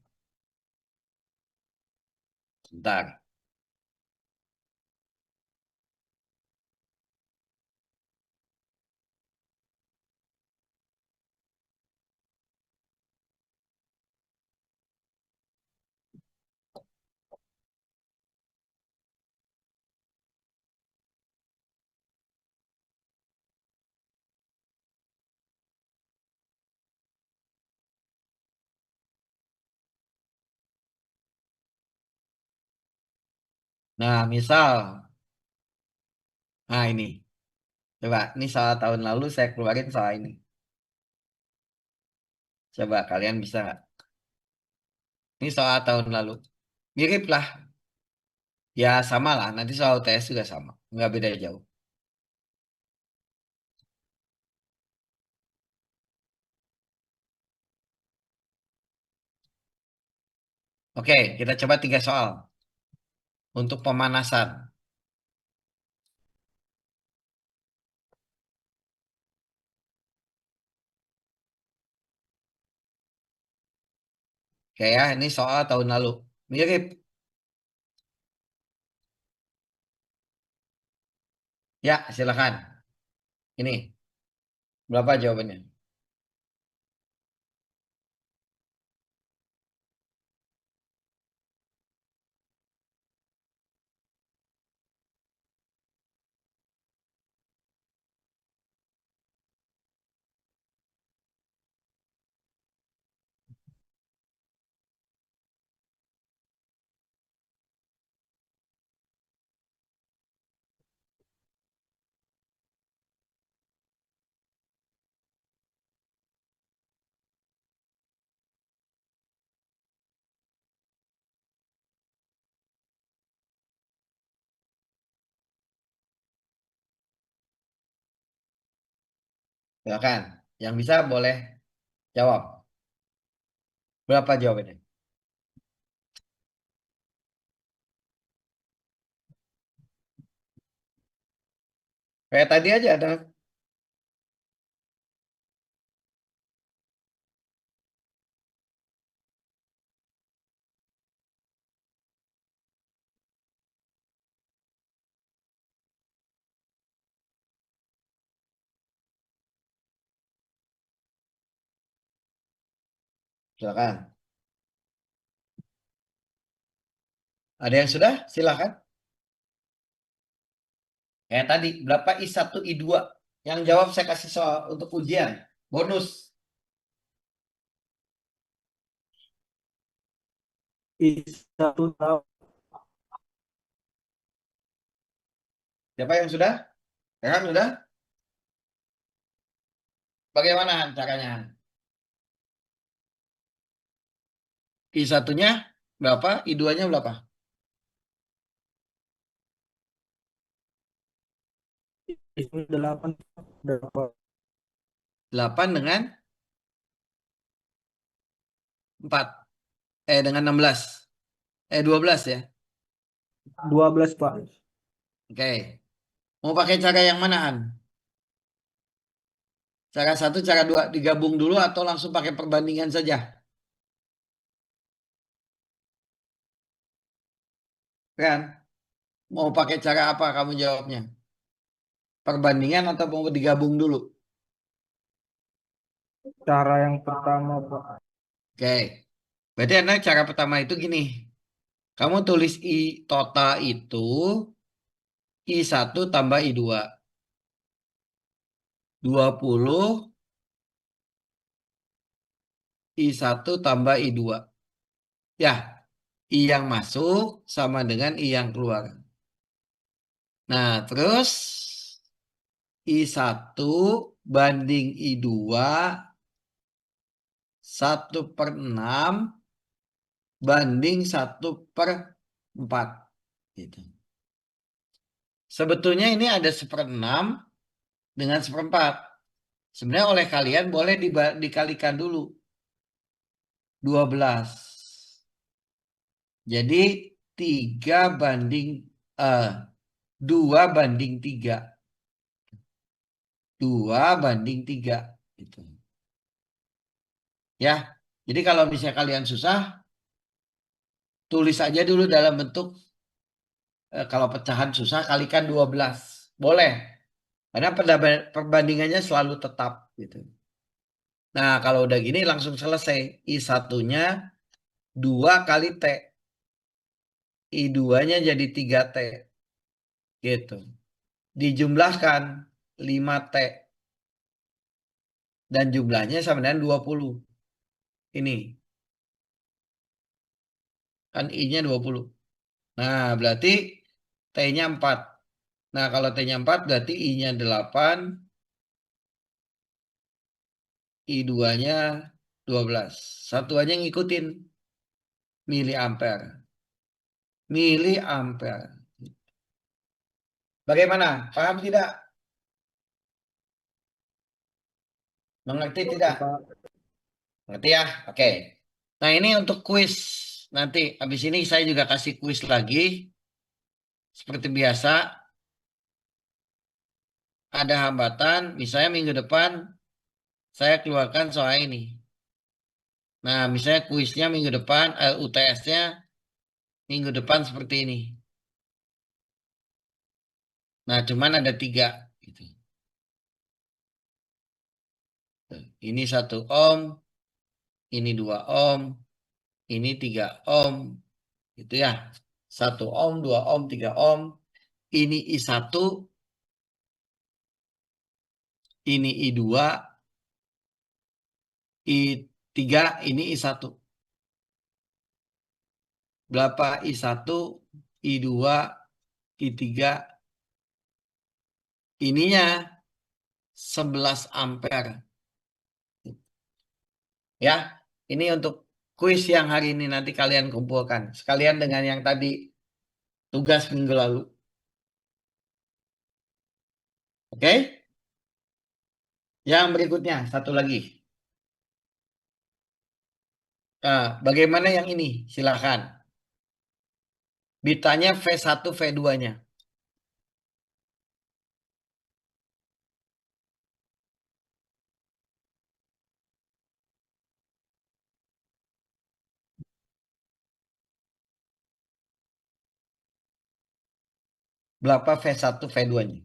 Bentar. Nah misal, nah ini. Coba, ini soal tahun lalu saya keluarin soal ini. Coba kalian bisa nggak? Ini soal tahun lalu. Mirip lah. Ya sama lah. Nanti soal UTS juga sama. Nggak beda jauh. Oke, kita coba 3 soal. Untuk pemanasan. Oke ya, ini soal tahun lalu. Mirip. Ya, silakan. Ini, berapa jawabannya? Silakan. Yang bisa boleh jawab. Berapa jawabannya? Kayak tadi aja ada. Silakan. Ada yang sudah? Silakan. Kayak tadi, berapa I1, I2? Yang jawab saya kasih soal untuk ujian. Bonus. I1 tahu. Siapa yang sudah? Rehan sudah? Bagaimana caranya? I1-nya berapa? I2-nya berapa? I1 8 berapa? 8 dengan 4. Dengan 16. 12 ya. 12 Pak. Oke. Mau pakai cara yang manaan? Cara 1, cara 2 digabung dulu atau langsung pakai perbandingan saja? Kan? Mau pakai cara apa kamu jawabnya? Perbandingan atau mau digabung dulu? Cara yang pertama Pak. Oke. Berarti Anda cara pertama itu gini. Kamu tulis I total itu I1 tambah I2. 20 I1 tambah I2. Ya, I yang masuk sama dengan I yang keluar. Nah, terus I1 banding I2 1/6 banding 1/4. Gitu. Sebetulnya ini ada 1/6 dengan 1/4. Sebenarnya oleh kalian boleh dikalikan dulu. 12. Jadi 3 banding 2 banding 3. 2 banding 3. Gitu. Ya, jadi kalau misalnya kalian susah, tulis aja dulu dalam bentuk kalau pecahan susah kalikan 12. Boleh. Karena perbandingannya selalu tetap gitu. Nah, kalau udah gini langsung selesai. I1-nya 2 kali T. I2-nya jadi 3T. Gitu. Dijumlahkan 5T. Dan jumlahnya sama dengan 20. Ini. Kan I-nya 20. Nah, berarti T-nya 4. Nah, kalau T-nya 4 berarti I-nya 8. I2-nya 12. Satuannya ngikutin. Miliampere. Miliampere. Bagaimana? Paham tidak? Mengerti tidak? Pak. Mengerti ya? Oke. Nah, ini untuk kuis. Nanti habis ini saya juga kasih kuis lagi. Seperti biasa. Ada hambatan. Misalnya minggu depan saya keluarkan soal ini. Nah, misalnya kuisnya minggu depan, UTS-nya minggu depan seperti ini. Nah, cuman ada 3. Gitu. Ini 1 ohm, ini 2 ohm, ini 3 ohm. Gitu ya. 1 ohm, 2 ohm, 3 ohm. Ini I1, ini I2, I3, ini I1. Berapa I1, I2, I3? Ininya 11 ampere. Ya, ini untuk kuis yang hari ini nanti kalian kumpulkan. Sekalian dengan yang tadi tugas minggu lalu. Oke? Yang berikutnya, satu lagi. Nah, bagaimana yang ini? Silakan. Bitanya V1, V2-nya. Berapa V1, V2-nya?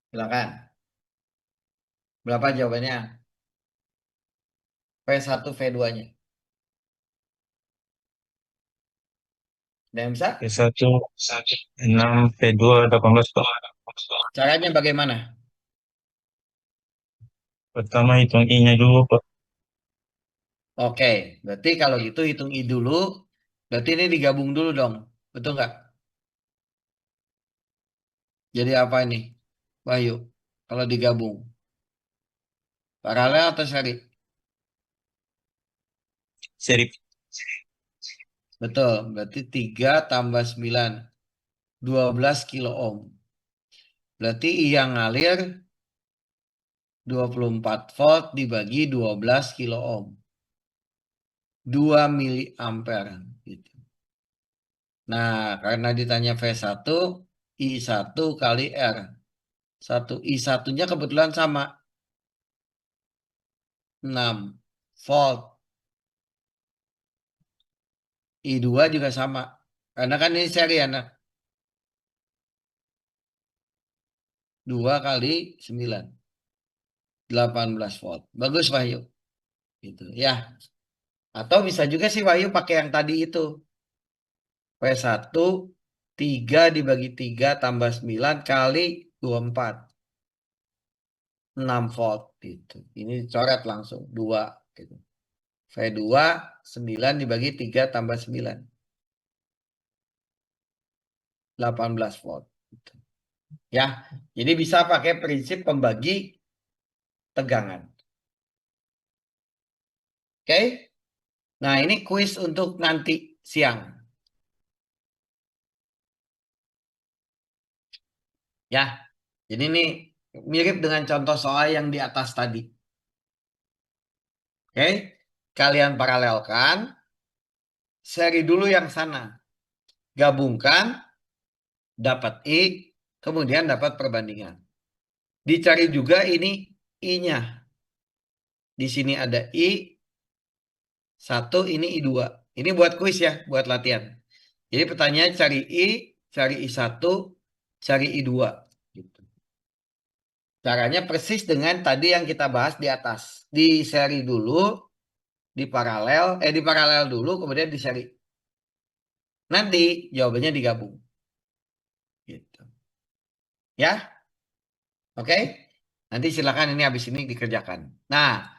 Silakan. Berapa jawabannya? V1, V2-nya. Dan bisa? P1 6, P2 18 Pak. Caranya bagaimana? Pertama hitung I-nya dulu Pak. Oke, berarti kalau gitu hitung I dulu. Berarti ini digabung dulu dong. Betul nggak? Jadi apa ini? Wahyu. Kalau digabung. Paralel atau seri? Seri Betul. Berarti 3 tambah 9. 12 kilo ohm. Berarti I yang ngalir 24 volt dibagi 12 kilo ohm. 2 miliampere. Gitu. Nah, karena ditanya V1, I1 kali R. 1 I1-nya kebetulan sama. 6 volt. I2 juga sama. Karena kan ini seri anak. 2 kali 9. 18 volt. Bagus Wahyu. Gitu ya. Atau bisa juga sih Wahyu pakai yang tadi itu. V1 3 dibagi 3 tambah 9 kali 24. 6 volt gitu. Ini coret langsung 2 gitu. V2 9 dibagi 3 tambah 9. 18 volt gitu. Ya. Jadi bisa pakai prinsip pembagi tegangan. Oke? Nah, ini kuis untuk nanti siang. Ya. Jadi ini mirip dengan contoh soal yang di atas tadi. Oke? Kalian paralelkan. Seri dulu yang sana. Gabungkan. Dapat I. Kemudian dapat perbandingan. Dicari juga ini I-nya. Di sini ada I1, ini I2. Ini buat kuis ya, buat latihan. Jadi pertanyaan cari I, cari I1, cari I2. Gitu. Caranya persis dengan tadi yang kita bahas di atas. Di seri dulu, di paralel dulu, kemudian di seri. Nanti jawabannya digabung. Gitu. Ya, oke? Nanti silakan ini habis ini dikerjakan. Nah,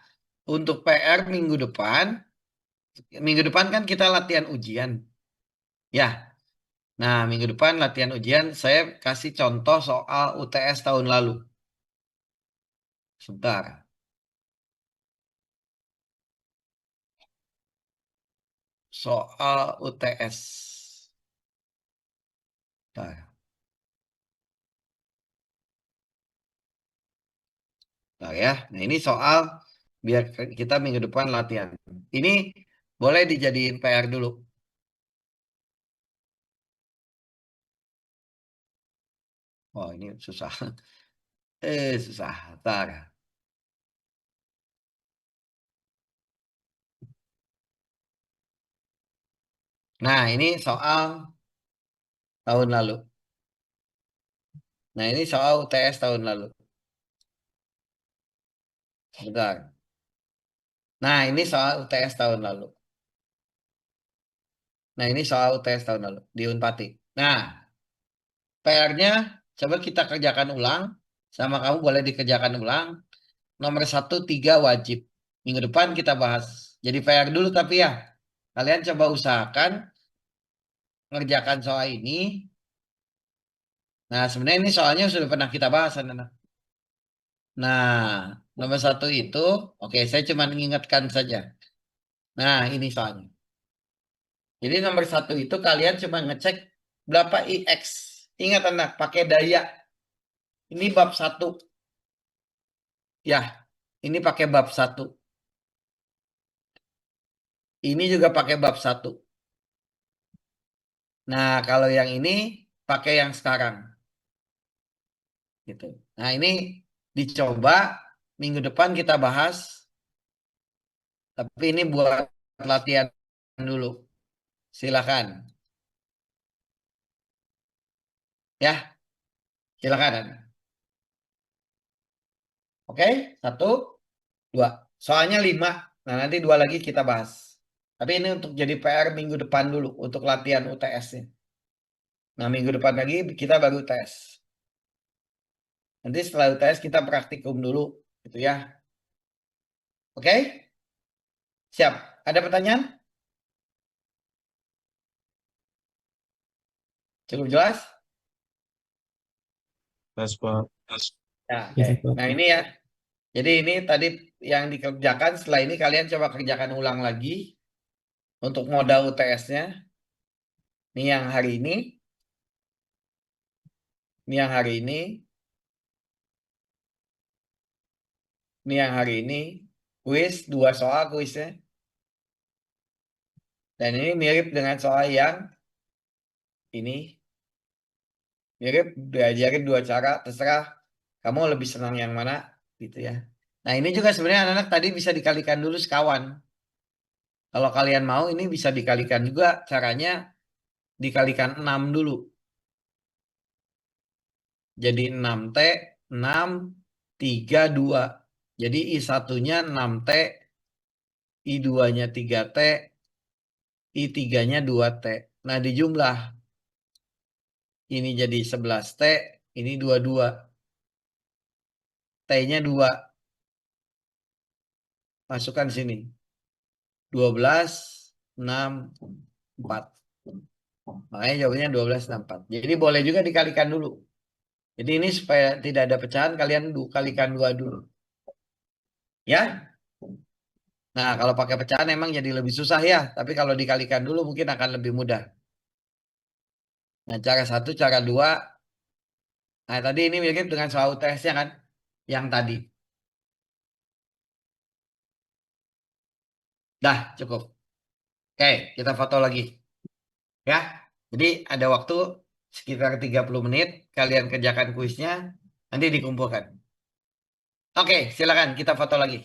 untuk PR minggu depan kan kita latihan ujian. Ya, nah minggu depan latihan ujian saya kasih contoh soal UTS tahun lalu. Sebentar. Soal UTS. Nah, nah ya. Nah ini soal Biar kita minggu depan latihan. Ini boleh dijadiin PR dulu. Oh, ini susah. Susah. Ntar. Nah, ini soal tahun lalu. Nah, ini soal UTS tahun lalu. Bentar. Nah, ini soal UTS tahun lalu. Nah, ini soal UTS tahun lalu di Unpati. Nah, PR-nya coba kita kerjakan ulang. Sama kamu boleh dikerjakan ulang. Nomor 1, 3 wajib. Minggu depan kita bahas. Jadi PR dulu tapi ya. Kalian coba usahakan ngerjakan soal ini. Nah, sebenarnya ini soalnya sudah pernah kita bahas, anak-anak. Nah, nomor 1 itu, oke, saya cuma mengingatkan saja. Nah, ini soalnya. Jadi nomor 1 itu kalian cuma ngecek berapa IX. Ingat anak, pakai daya. Ini bab 1. Ya, ini pakai bab 1. Ini juga pakai bab 1. Nah, kalau yang ini pakai yang sekarang. Gitu. Nah, ini dicoba minggu depan kita bahas. Tapi ini buat latihan dulu. Silakan. Ya, silakan. Oke, 1, 2. Soalnya 5. Nah, nanti 2 lagi kita bahas. Tapi ini untuk jadi PR minggu depan dulu. Untuk latihan UTS-nya. Nah, minggu depan lagi kita baru tes. Nanti setelah UTS kita praktikum dulu. Gitu ya. Oke? Siap. Ada pertanyaan? Cukup jelas? Pas, Pak. Ya, oke. Nah, ini ya. Jadi ini tadi yang dikerjakan. Setelah ini kalian coba kerjakan ulang lagi. Untuk modal UTS-nya. Ini yang hari ini. Ini yang hari ini. Ini yang hari ini. Kuis, 2 soal kuisnya. Dan ini mirip dengan soal yang ini. Mirip, diajarin 2 cara. Terserah kamu lebih senang yang mana. Gitu ya. Nah ini juga sebenarnya anak-anak tadi bisa dikalikan dulu sekawan. Kalau kalian mau ini bisa dikalikan juga. Caranya dikalikan 6 dulu. Jadi 6T, 6, 3, 2. Jadi I1-nya 6T, I2-nya 3T, I3-nya 2T. Nah dijumlah. Ini jadi 11T, ini 22. T-nya 2. Masukkan sini. 12, 6, 4. Makanya jawabannya 12, 6, 4. Jadi boleh juga dikalikan dulu. Jadi ini supaya tidak ada pecahan, kalian kalikan 2 dulu. Ya. Nah, kalau pakai pecahan emang jadi lebih susah ya. Tapi kalau dikalikan dulu mungkin akan lebih mudah. Nah, cara 1, cara 2. Nah, tadi ini mirip dengan soal UTS-nya kan? Yang tadi. Dah, cukup. Oke, kita foto lagi. Ya. Jadi ada waktu sekitar 30 menit. Kalian kerjakan kuisnya. Nanti dikumpulkan. Oke, silakan kita foto lagi.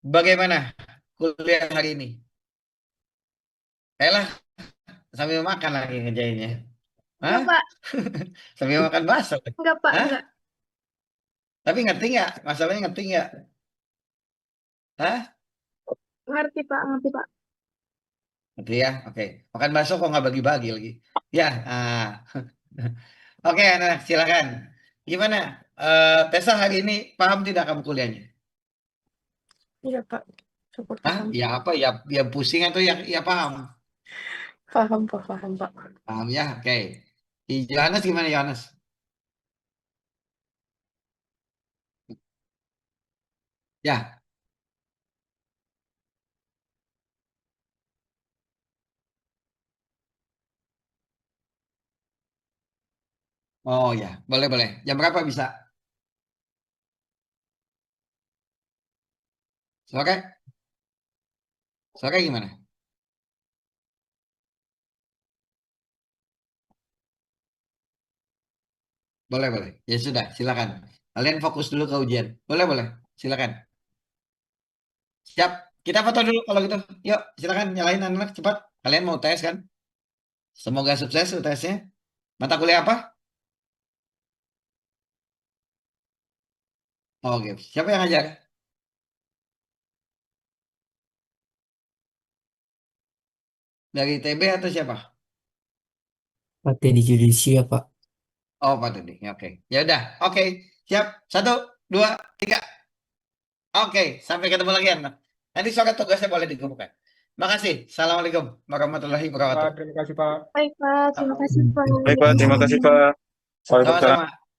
Bagaimana kuliah hari ini? Ayolah, sambil makan lagi ngejainnya. Hah? Enggak, Pak. Sambil makan bakso. Enggak, Pak. Hah? Enggak. Tapi ngerti nggak? Masalahnya ngerti nggak? Hah? Ngerti, Pak. Ngerti, Pak. Ngerti ya? Oke. Makan bakso kok nggak bagi-bagi lagi. Ya. Oke, anak silakan. Gimana? Tessa hari ini paham tidak kamu kuliahnya? Iya, Pak. Syukur Hah? paham. Ya apa? Ya, ya pusing atau ya, ya paham? Paham, Pak. Paham, Pak. Paham ya? Oke. Di Yohanes gimana Yohanes? Ya. Oh ya, boleh boleh. Jam berapa bisa? Sore? Sore gimana? Boleh, boleh. Ya sudah, silakan. Kalian fokus dulu ke ujian. Boleh, boleh. Silakan. Siap. Kita foto dulu kalau gitu. Yuk, silakan nyalain anak-anak cepat. Kalian mau tes kan? Semoga sukses tesnya. Mata kuliah apa? Oke. Siapa yang ngajar? Dari TB atau siapa? Pak Teddy Judicia, Pak. Oh, Pak Tudi. Oke. Ya udah. Oke. Siap. 1, 2, 3. Oke. Sampai ketemu lagi anak. Nanti sore tugasnya boleh dikumpulkan. Makasih. Assalamualaikum warahmatullahi Pak, wabarakatuh. terima kasih Pak. Baik, Pak. Terima kasih, Pak. Baik, Pak. Terima kasih, Pak. Waalaikumsalam. Sama-sama.